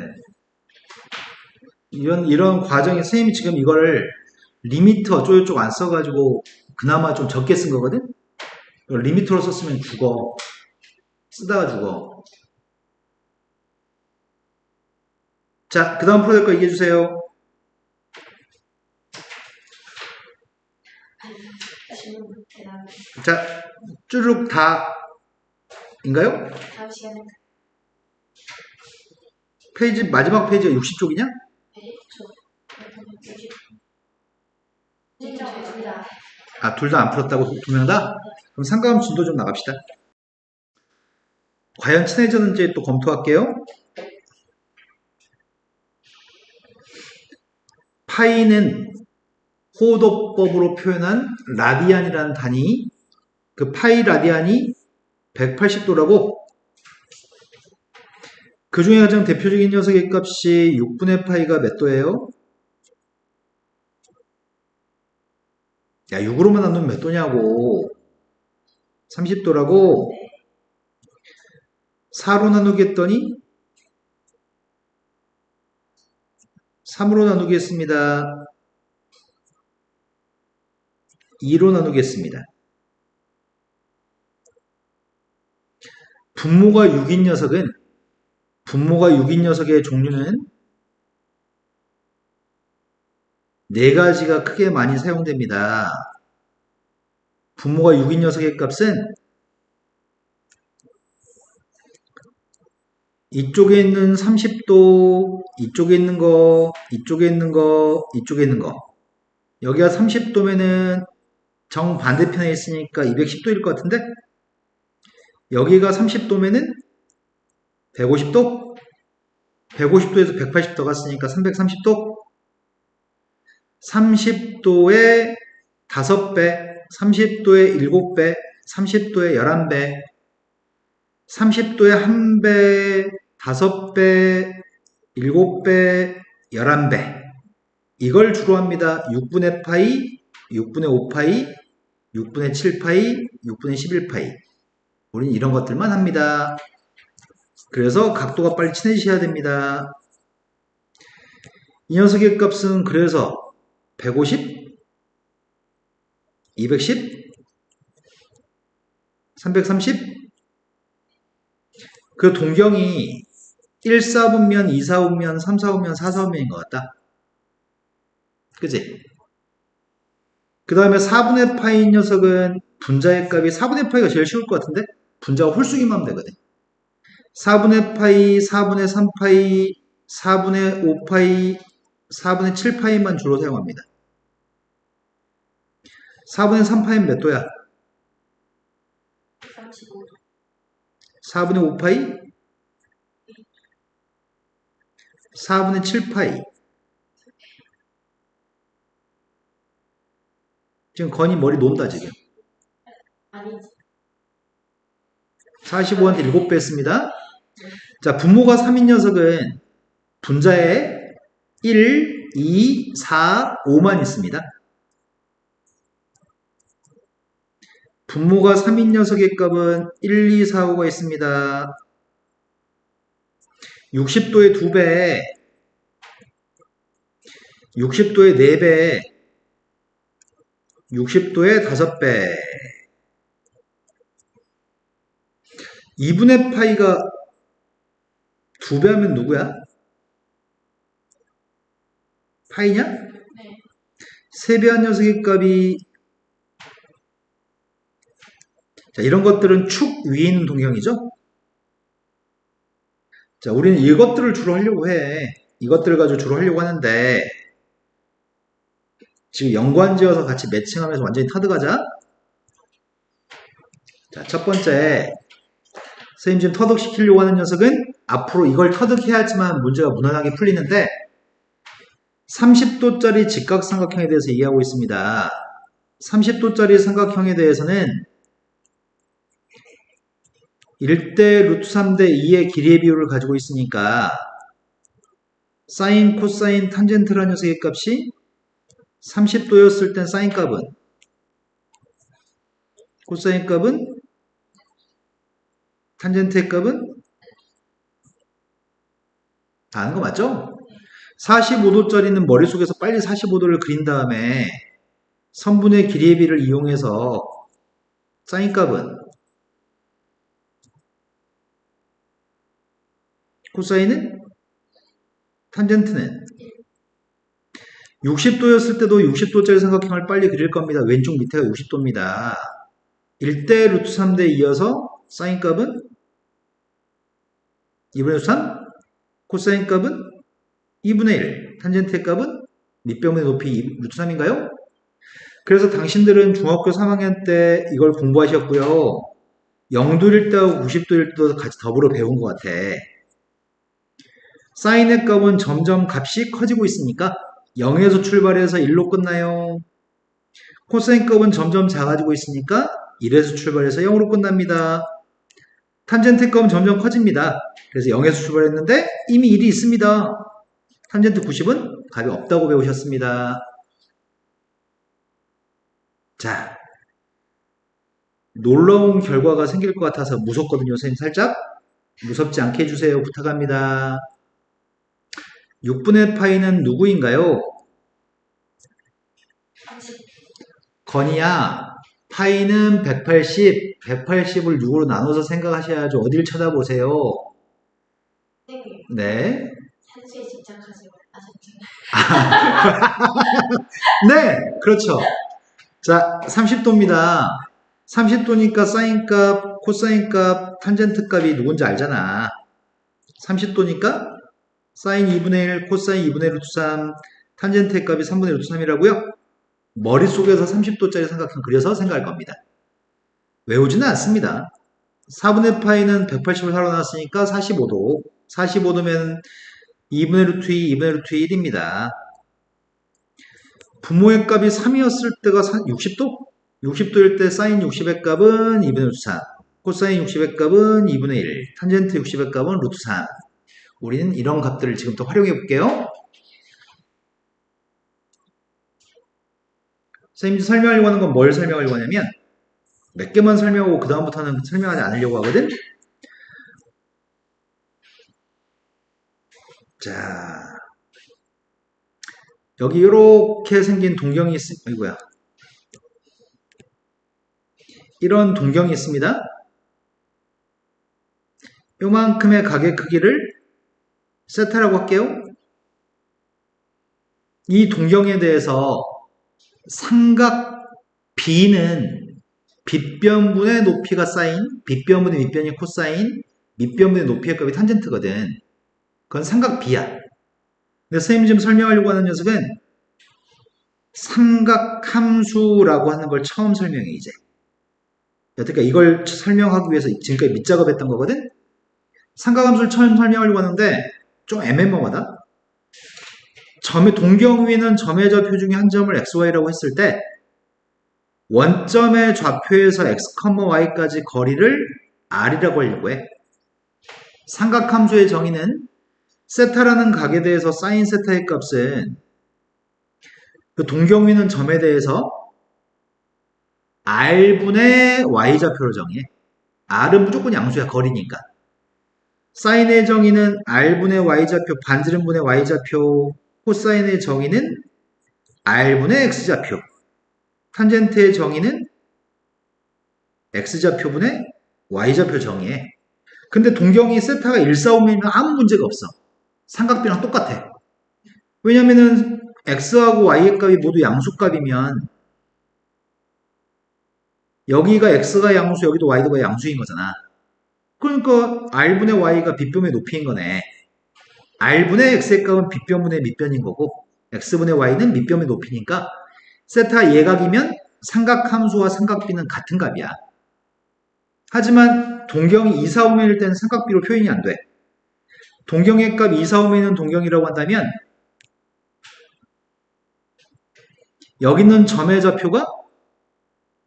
이런 과정에 선생님이 지금 이거를 리미트 어쩌고저쩌고 안 써가지고 그나마 좀 적게 쓴 거거든? 이걸 리미트로 썼으면 죽어. 쓰다가 죽어. 자, 그 다음 풀어야 될 거 얘기해주세요. 자, 쭈룩 다인가요? 다음 시간에 페이지, 마지막 페이지가 60쪽이냐? 둘 다 안 풀었다고 두 명 다? 그럼 상가함 진도 좀 나갑시다. 과연 친해졌는지 또 검토할게요. 파이는 호도법으로 표현한 라디안이라는 단위, 그 파이 라디안이 180도라고 그 중에 가장 대표적인 녀석의 값이 6분의 파이가 몇 도예요? 야, 6으로만 나누면 몇 도냐고. 30도라고. 4로 나누기 했더니 3으로 나누겠습니다. 2로 나누겠습니다. 분모가 6인 녀석의 종류는 네 가지가 크게 많이 사용됩니다. 분모가 6인 녀석의 값은 이쪽에 있는 30도, 이쪽에 있는 거, 이쪽에 있는 거, 이쪽에 있는 거. 여기가 30도면은 정반대편에 있으니까 210도일 것 같은데? 여기가 30도면은 150도? 150도에서 180 더 갔으니까 330도? 30도에 5배, 30도에 7배, 30도에 11배, 30도에 1배, 5배, 7배, 11배. 이걸 주로 합니다. 6분의 파이, 6분의 5파이, 6분의 7파이, 6분의 11파이. 우리는 이런 것들만 합니다. 그래서 각도가 빨리 친해지셔야 됩니다. 이 녀석의 값은 그래서 150, 210, 330. 그 동경이 1, 4분면, 2, 4분면, 3, 4분면, 4, 4분면인 것 같다. 그치? 그 다음에 4분의 파인 녀석은 분자의 값이 4분의 파이가 제일 쉬울 것 같은데? 분자가 홀수기만 하면 되거든. 4분의 파이, 4분의 3파이, 4분의 5파이, 4분의 7파이만 주로 사용합니다. 4분의 3파이는 몇 도야? 35도. 4분의 5파이? 4분의 7파이. 지금 건이 머리 논다, 지금. 아니지. 45한테 7배 했습니다. 자, 분모가 3인 녀석은 분자에 1, 2, 4, 5만 있습니다. 분모가 3인 녀석의 값은 1, 2, 4, 5가 있습니다. 60도의 2배, 60도의 4배, 60도의 5배. 2분의 파이가 2배 하면 누구야? 파이냐? 네. 3배 한 녀석의 값이, 자, 이런 것들은 축 위에 있는 동경이죠? 자, 우리는 이것들을 주로 하려고 해. 이것들을 가지고 주로 하려고 하는데, 지금 연관지어서 같이 매칭하면서 완전히 터득하자. 자, 첫 번째, 선생님 지금 터득시키려고 하는 녀석은 앞으로 이걸 터득해야지만 문제가 무난하게 풀리는데, 30도짜리 직각삼각형에 대해서 얘기하고 있습니다. 30도짜리 삼각형에 대해서는 1대 루트 3대 2의 길이의 비율을 가지고 있으니까 사인, 코사인, 탄젠트라는 녀석의 값이 30도였을 땐 사인 값은, 코사인 값은, 탄젠트의 값은 다 아는 거 맞죠? 45도짜리는 머릿속에서 빨리 45도를 그린 다음에 선분의 길이의 비를 이용해서 사인 값은, 코사인은, 탄젠트는 60도였을 때도 60도짜리 삼각형을 빨리 그릴 겁니다. 왼쪽 밑에가 60도입니다. 1대 루트 3대 2여서 사인 값은 2분의 루트 3, 코사인 값은 2분의 1, 탄젠트의 값은 밑변의 높이 루트 3인가요? 그래서 당신들은 중학교 3학년 때 이걸 공부하셨고요. 0도일 때하고 90도일 때도 같이 더불어 배운 것 같아. 사인의 값은 점점 값이 커지고 있으니까 0에서 출발해서 1로 끝나요. 코사인 값은 점점 작아지고 있으니까 1에서 출발해서 0으로 끝납니다. 탄젠트 값은 점점 커집니다. 그래서 0에서 출발했는데 이미 1이 있습니다. 탄젠트 90은 값이 없다고 배우셨습니다. 자, 놀라운 결과가 생길 것 같아서 무섭거든요. 선생님 살짝 무섭지 않게 해주세요. 부탁합니다. 6분의 파이는 누구인가요? 30. 건이야. 파이는 180, 180을 6으로 나눠서 생각하셔야죠. 어딜 쳐다보세요? 선생님, 네. 산수에 집착하지 마셨잖아요. 네, 그렇죠. 자, 30도입니다. 30도니까 사인 값, 코사인 값, 탄젠트 값이 누군지 알잖아. 30도니까 사인 2분의 1, 코사인 2분의 루트 3, 탄젠트의 값이 3분의 루트 3이라고요? 머릿속에서 30도짜리 삼각형 그려서 생각할 겁니다. 외우지는 않습니다. 4분의 파이는 180을 살아놨으니까 45도. 45도면 2분의 루트 2, 2분의 루트 1입니다. 분모의 값이 3이었을 때가 60도? 60도일 때 사인 60의 값은 2분의 루트 3, 코사인 60의 값은 2분의 1, 탄젠트 60의 값은 루트 3. 우리는 이런 값들을 지금부터 활용해 볼게요. 선생님이 설명하려고 하는 건 뭘 설명하려고 하냐면, 몇 개만 설명하고 그 다음부터는 설명하지 않으려고 하거든. 자, 여기 이렇게 생긴 동경이 이거야. 이런 동경이 있습니다. 요만큼의 가게 크기를 세타라고 할게요. 이 동경에 대해서 삼각 B는 빗변분의 높이가 사인, 빗변분의 밑변이 코사인, 밑변분의 높이의 값이 탄젠트거든. 그건 삼각 B야. 근데 선생님이 지금 설명하려고 하는 녀석은 삼각함수라고 하는 걸 처음 설명해, 이제. 여태까지 이걸 설명하기 위해서 지금까지 밑작업했던 거거든? 삼각함수를 처음 설명하려고 하는데 좀 애매모호하다. 점의 동경위는 점의 좌표 중에 한 점을 xy라고 했을 때 원점의 좌표에서 x, y까지 거리를 r이라고 하려고 해. 삼각함수의 정의는 세타라는 각에 대해서 사인 세타의 값은 그 동경위는 점에 대해서 r분의 y좌표로 정해. r은 무조건 양수야, 거리니까. 사인의 정의는 r분의 y좌표, 반지름분의 y좌표, 코사인의 정의는 r분의 x좌표, 탄젠트의 정의는 x좌표분의 y좌표 정의해. 근데 동경이 세타가 1, 4, 5면이면 아무 문제가 없어. 삼각비랑 똑같아. 왜냐면은 x하고 y의 값이 모두 양수값이면 여기가 x가 양수, 여기도 y가 양수인 거잖아. 그러니까 r분의 y가 빗변의 높이인 거네. r분의 x의 값은 빗변분의 밑변인 거고 x분의 y는 밑변의 높이니까 세타 예각이면 삼각함수와 삼각비는 같은 값이야. 하지만 동경이 2, 4, 5면일 때는 삼각비로 표현이 안 돼. 동경의 값 2, 4, 5면은 동경이라고 한다면 여기 있는 점의 좌표가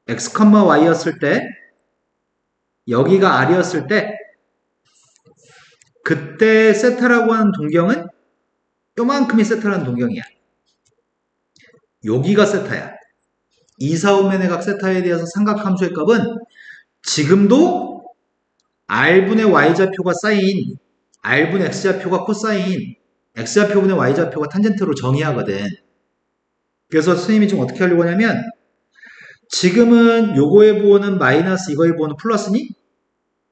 x, y였을 때 여기가 r이었을 때 그때 세타라고 하는 동경은 요만큼이 세타라는 동경이야. 여기가 세타야. 2, 4, 5면의 각 세타에 대해서 삼각함수의 값은 지금도 r분의 y좌표가 사인, r분의 x좌표가 코사인, x좌표분의 y좌표가 탄젠트로 정의하거든. 그래서 선생님이 지금 어떻게 하려고 하냐면 지금은 요거의 부호는 마이너스, 이거의 부호는 플러스니?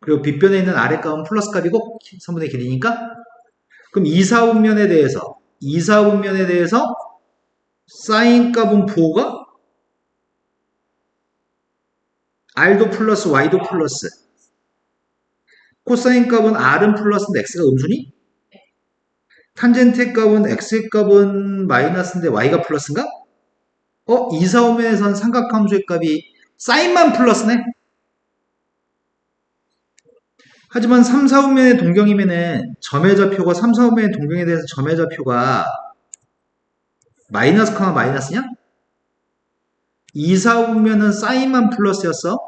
그리고 빗변에 있는 아래 값은 플러스 값이고 3분의 길이니까 그럼 2, 4, 5면에 대해서 2, 4, 5면에 대해서 사인 값은 부호가 r도 플러스 y도 플러스 코사인 값은 r은 플러스인데 x가 음수니? 탄젠트의 값은 x의 값은 마이너스인데 y가 플러스인가? 2, 4, 5면에선 삼각함수의 값이 사인만 플러스네? 하지만 3, 4, 5면의 동경이면은 점의 좌표가 3, 4, 5면의 동경에 대해서 점의 좌표가 마이너스, 마이너스냐? 2, 4, 5면은 사인만 플러스였어?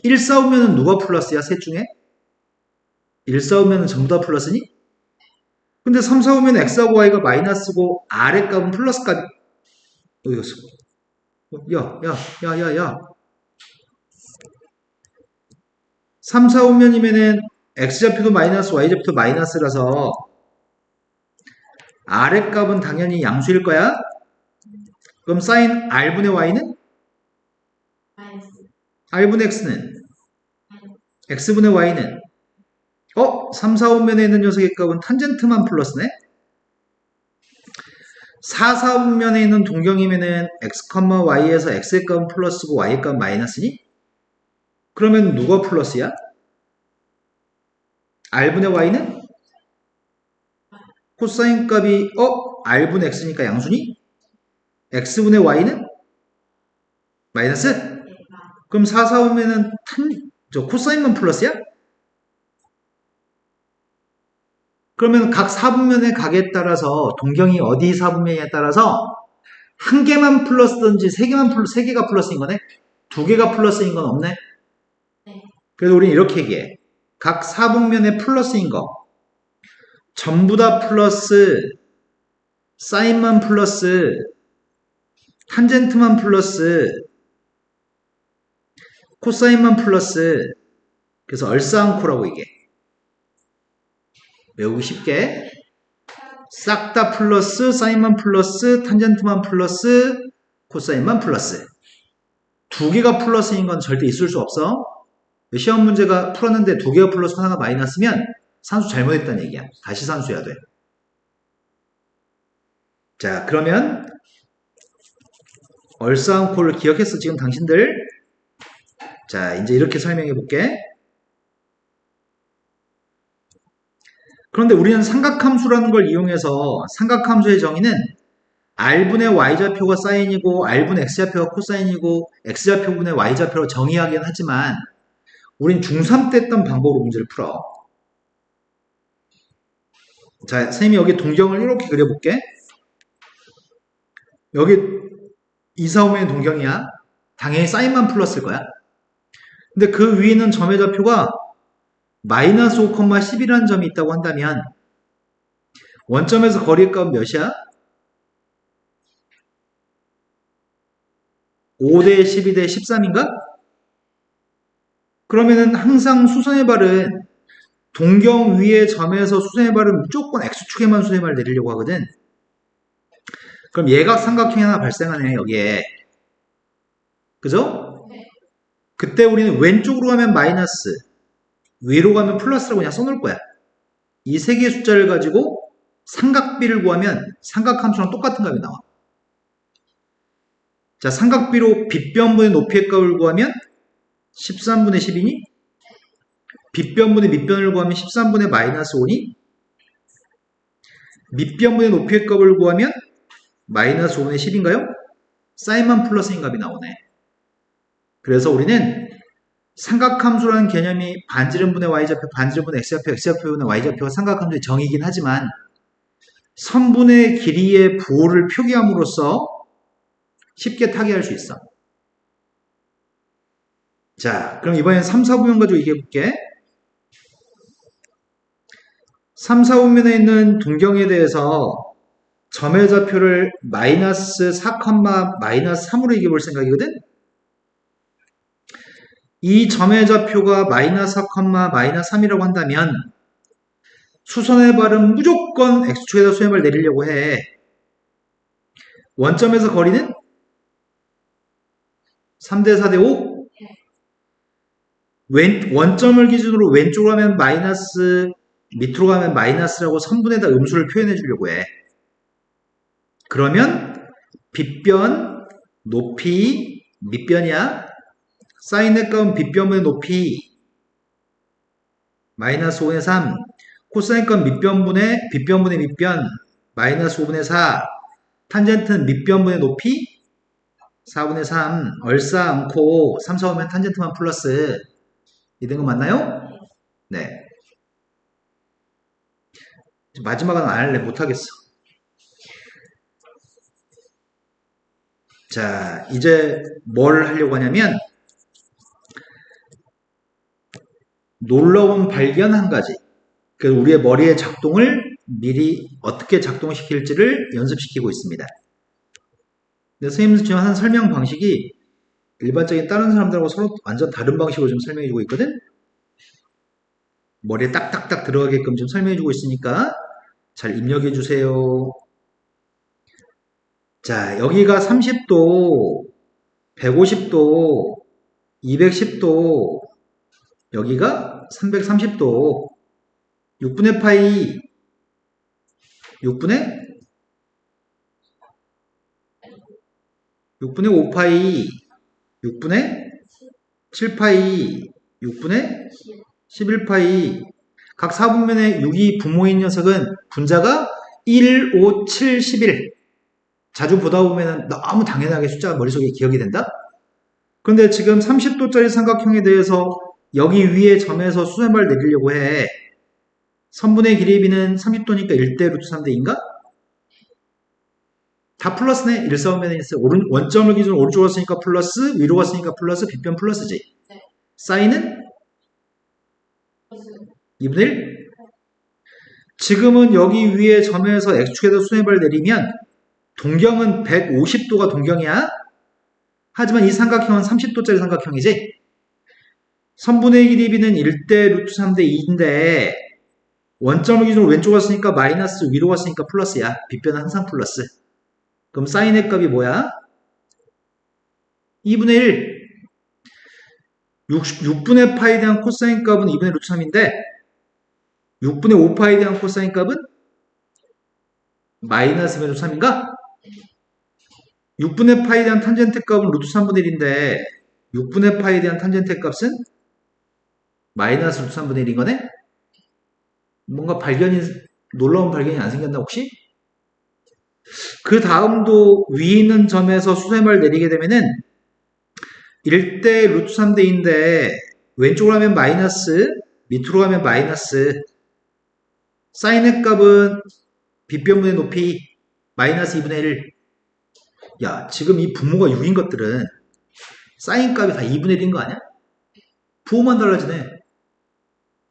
1, 4, 5면은 누가 플러스야? 셋 중에? 1, 4, 5면은 전부 다 플러스니? 근데 3, 4, 5면 x하고 y가 마이너스고 r의 값은 플러스 값이 어디 갔어? 야. 3, 4, 5면이면은 x좌표도 마이너스, y좌표도 마이너스라서 r의 값은 당연히 양수일 거야? 그럼 사인 r분의 y는? 마이너스. r분의 x는? 마이너스. x분의 y는? 3, 4, 5면에 있는 녀석의 값은 탄젠트만 플러스네? 4, 4, 5면에 있는 동경이면은 x, y에서 x의 값은 플러스고 y의 값은 마이너스니? 그러면 누가 플러스야? r분의 y는? 코사인 값이 r분의 x니까 양수니? x분의 y는? 마이너스? 네, 마이너스. 그럼 4, 4, 5면은 코사인만 플러스야? 그러면 각 4분면의 각에 따라서 동경이 어디 4분면에 따라서 한 개만 플러스든지 세 개가 플러스인 거네? 두 개가 플러스인 건 없네? 네. 그래서 우리는 이렇게 얘기해. 각 4분면에 플러스인 거. 전부 다 플러스, 사인만 플러스, 탄젠트만 플러스, 코사인만 플러스, 그래서 얼싸안코라고 얘기해. 외우기 쉽게. 싹 다 플러스, 사인만 플러스, 탄젠트만 플러스, 코사인만 플러스. 두 개가 플러스인 건 절대 있을 수 없어. 시험 문제가 풀었는데 두 개가 플러스 하나가 마이너스면 산수 잘못했다는 얘기야. 다시 산수해야 돼. 자, 그러면 얼싸움콜을 기억했어, 지금 당신들? 자, 이제 이렇게 설명해 볼게. 그런데 우리는 삼각함수라는 걸 이용해서 삼각함수의 정의는 R분의 Y좌표가 사인이고 R분의 X좌표가 코사인이고 X좌표분의 Y좌표로 정의하긴 하지만 우린 중3 때 했던 방법으로 문제를 풀어. 자, 선생님이 여기 동경을 이렇게 그려볼게. 여기 2, 4, 5면 동경이야. 당연히 사인만 플러스일 거야. 근데 그 위에 있는 점의 좌표가 마이너스 5,10이라는 점이 있다고 한다면 원점에서 거리의 값은 몇이야? 5대 12대 13인가? 그러면은 항상 수선의 발은 동경 위의 점에서 수선의 발은 무조건 X축에만 수선의 발을 내리려고 하거든. 그럼 예각 삼각형이 하나 발생하네, 여기에. 그죠? 네. 그때 우리는 왼쪽으로 가면 마이너스, 위로 가면 플러스라고 그냥 써놓을 거야. 이 세 개의 숫자를 가지고 삼각비를 구하면 삼각함수랑 똑같은 값이 나와. 자, 삼각비로 빗변분의 높이의 값을 구하면 13분의 10이니? 빗변분의 밑변을 구하면 13분의 마이너스 5니? 밑변분의 높이의 값을 구하면 마이너스 5분의 10인가요? 사인만 플러스인 값이 나오네. 그래서 우리는 삼각함수라는 개념이 반지름분의 y좌표, 반지름분의 x좌표, x좌표분의 y좌표가 삼각함수의 정의이긴 하지만 선분의 길이의 부호를 표기함으로써 쉽게 타개할 수 있어. 자, 그럼 이번엔 3, 4부면 가지고 얘기해볼게. 3, 4부면에 있는 동경에 대해서 점의 좌표를 마이너스 4, 마이너스 3으로 얘기해볼 생각이거든? 이 점의 좌표가 마이너스 4, 마이너스 3이라고 한다면 수선의 발은 무조건 X축에다 수선의 발을 내리려고 해. 원점에서 거리는 3대 4대 5? 원점을 기준으로 왼쪽으로 가면 마이너스, 밑으로 가면 마이너스라고 선분에다 음수를 표현해 주려고 해. 그러면 빗변, 높이, 밑변이야. 사인의 값은 빗변분의 높이 마이너스 5분의 3, 코사인 값은 빗변분의 밑변 마이너스 5분의 4, 탄젠트는 밑변분의 높이 4분의 3, 얼싸 않고 3, 4, 5면 탄젠트만 플러스. 이된 거 맞나요? 네. 마지막은 안 할래. 못하겠어. 자, 이제 뭘 하려고 하냐면 놀라운 발견 한 가지. 우리의 머리의 작동을 미리 어떻게 작동시킬지를 연습시키고 있습니다. 근데 선생님 지금 하는 설명 방식이 일반적인 다른 사람들하고 서로 완전 다른 방식으로 좀 설명해주고 있거든? 머리에 딱딱딱 들어가게끔 좀 설명해주고 있으니까 잘 입력해주세요. 자, 여기가 30도, 150도, 210도, 여기가 330도, 6분의 파이, 6분의 5파이, 6분의 7파이, 6분의 11파이. 각 4분면의 6이 분모인 녀석은 분자가 1, 5, 7, 11. 자주 보다 보면 너무 당연하게 숫자가 머릿속에 기억이 된다? 그런데 지금 30도짜리 삼각형에 대해서 여기 위에 점에서 수선발을 내리려고 해. 선분의 길이의 비는 30도니까 1대 루트 3대인가? 다 플러스네. 1, 4, 5면에 있어. 원점을 기준으로 오른쪽으로 갔으니까 플러스, 위로 갔으니까 플러스, 빗변 플러스지. 네. 사인은 2분의 1? 지금은 여기 위에 점에서 X축에다 수선발을 내리면 동경은 150도가 동경이야. 하지만 이 삼각형은 30도짜리 삼각형이지. 선분의 길이비는 1대 루트 3대 2인데 원점을 기준으로 왼쪽 왔으니까 마이너스, 위로 왔으니까 플러스야. 빗변은 항상 플러스. 그럼 사인의 값이 뭐야? 2분의 1. 6분의 파이에 대한 코사인 값은 2분의 루트 3인데 6분의 5파이에 대한 코사인 값은 마이너스 루트 3인가? 6분의 파이에 대한 탄젠트 값은 루트 3분의 1인데 6분의 파이에 대한 탄젠트 값은 마이너스 루트 3분의 1인 거네? 뭔가 놀라운 발견이 안 생겼나 혹시? 그 다음도 위에 있는 점에서 수렴을 내리게 되면은 1대 루트 3대 2인데 왼쪽으로 가면 마이너스, 밑으로 가면 마이너스. 사인의 값은 빗변분의 높이 마이너스 2분의 1. 야, 지금 이 분모가 6인 것들은 사인 값이 다 2분의 1인 거 아니야? 부호만 달라지네.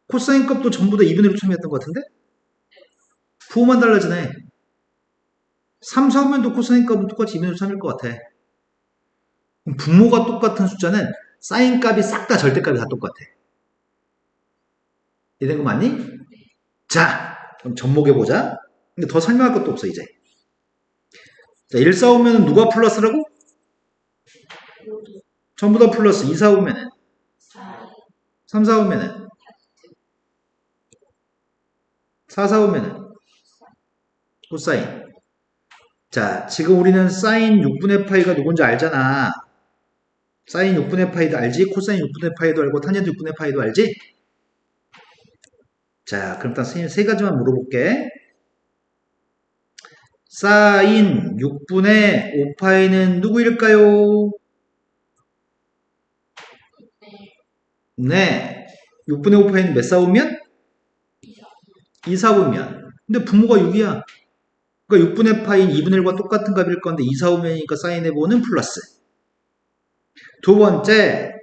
코사인 값도 전부 다 2분의 1로 참이었던 것 같은데? 부호만 달라지네. 3, 4분면도 코사인 값은 똑같이 2분의 1로 참일 것 같아. 그럼 분모가 똑같은 숫자는 사인 값이 싹 다 절대값이 다 똑같아. 이해된 거 맞니? 자, 그럼 접목해보자. 근데 더 설명할 것도 없어, 이제. 자, 1 4오면 누가 플러스라고? 모두 전부 다 플러스. 2 4오면은 4, 3 4오면은 4 4오면은 코사인. 자, 지금 우리는 사인 6분의 파이가 누군지 알잖아. 사인 6분의 파이도 알지? 코사인 6분의 파이도 알고 탄젠트 6분의 파이도 알지? 자, 그럼 일단 선생님 세 가지만 물어볼게. 사인 6분의 5파이는 누구일까요? 네. 6분의 5파이는 몇 사오면? 2 사오면. 근데 분모가 6이야. 그러니까 6분의 파인 2분의 1과 똑같은 값일 건데 2 사오면이니까 사인의 보호는 플러스. 두 번째,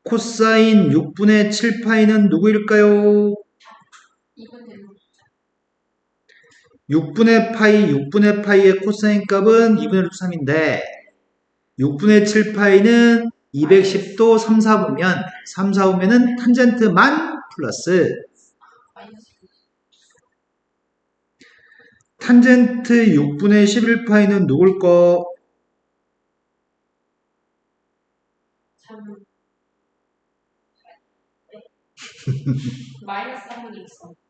코사인 6분의 7파이는 누구일까요? 2분의 6분의 파이의 코사인 값은 2분의 루트 3인데 6분의 7파이는 210도 3, 4보면 3, 4보면은 탄젠트만 플러스 마이너스 탄젠트 6분의 11파이는 누굴 거? 3, 마이너스 3분의 6.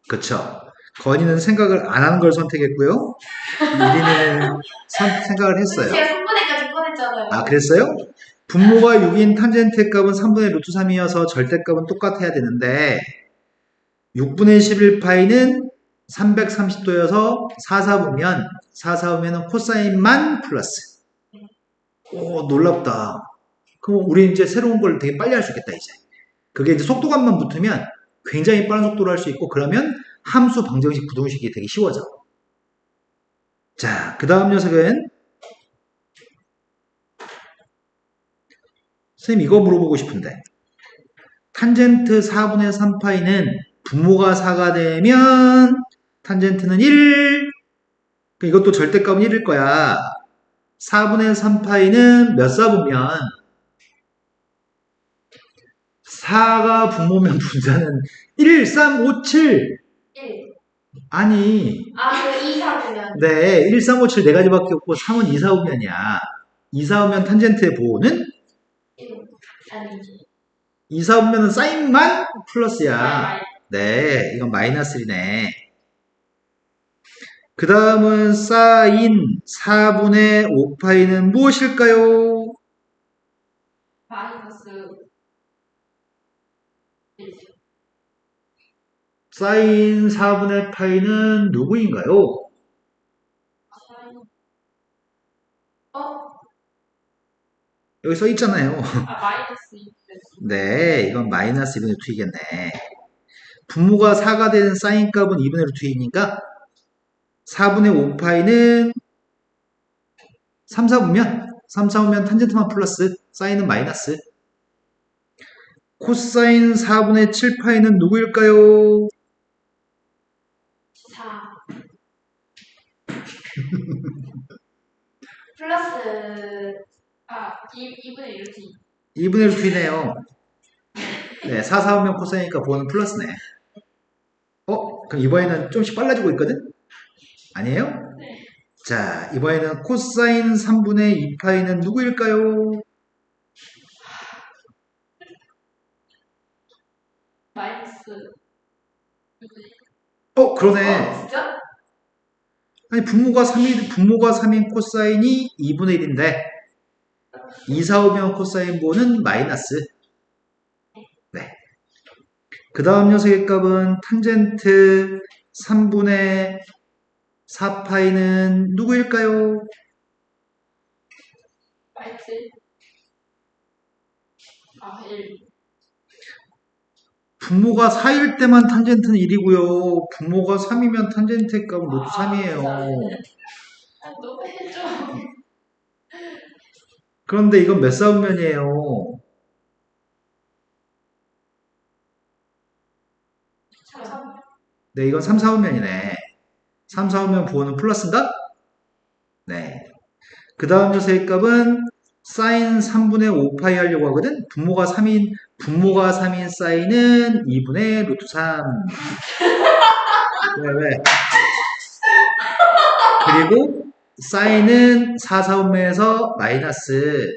그쵸. 건이는 생각을 안 하는 걸 선택했고요. 유리는 생각을 했어요. 제가 3분의까지 꺼냈잖아요. 아, 그랬어요? 분모가 6인 탄젠트 값은 3분의 루트 3이어서 절대값은 똑같아야 되는데 6분의 11파이는 330도여서 4, 4보면 4, 4보면 코사인만 플러스. 오, 놀랍다. 그럼 우리 이제 새로운 걸 되게 빨리 할 수 있겠다, 이제. 그게 이제 속도감만 붙으면 굉장히 빠른 속도로 할 수 있고 그러면 함수 방정식 부등식이 되게 쉬워져. 자, 그 다음 녀석은 선생님 이거 물어보고 싶은데 탄젠트 4분의 3파이는 분모가 4가 되면 탄젠트는 1. 이것도 절대값은 1일 거야. 4분의 3파이는 몇 사보면 4가 분모면 분자는 1, 3, 5, 7. 1. 아니, 아, 그 2, 4분면 네, 1, 3, 5, 7 네 가지밖에 없고 3은 2, 4오면이야. 2, 4오면 탄젠트의 보호는 1. 아니지. 2, 4오면은 사인만 플러스야. 마이. 네, 이건 마이너스 1이네. 그 다음은 사인 4분의 5파이는 무엇일까요? 마이너스 1. 사인 4분의 파이는 누구인가요? 여기 써 있잖아요. 마이너스 2. 네, 이건 마이너스 2분의 2이겠네. 분모가 4가 되는 사인 값은 2분의 2이니까 4분의 5파이는 3, 4보면 3, 4보면 탄젠트만 플러스 사인은 마이너스. 코사인 4분의 7파이는 누구일까요? 4. 플러스 2분의 1지. 2분의 2이네요. 네, 4, 4오면 코사인이니까 보호는 플러스네. 그럼 이번에는 좀씩 빨라지고 있거든? 아니에요? 네. 자, 이번에는 코사인 3분의 2파이는 누구일까요? 마이너스 2분의 그러네. 진짜? 아니, 분모가 3인 코사인이 2분의 1인데, 2, 4, 5면 코사인 부호는 마이너스. 네. 그 다음 녀석의 값은 탄젠트 3분의 4파이는 누구일까요? 마이너스 1. 1. 분모가 4일 때만 탄젠트는 1이고요. 분모가 3이면 탄젠트의 값은 루트 3이에요. 너무 해줘. 그런데 이건 몇 사분면이에요? 3. 네, 이건 3, 4분면이네. 3, 4분면 부호는 플러스인가? 네. 그 다음 녀석의 값은 사인 3분의 5파이 하려고 하거든? 분모가 3인 사인은 2분의 루트 3. 왜? 그리고 사인은 4, 4분면에서 마이너스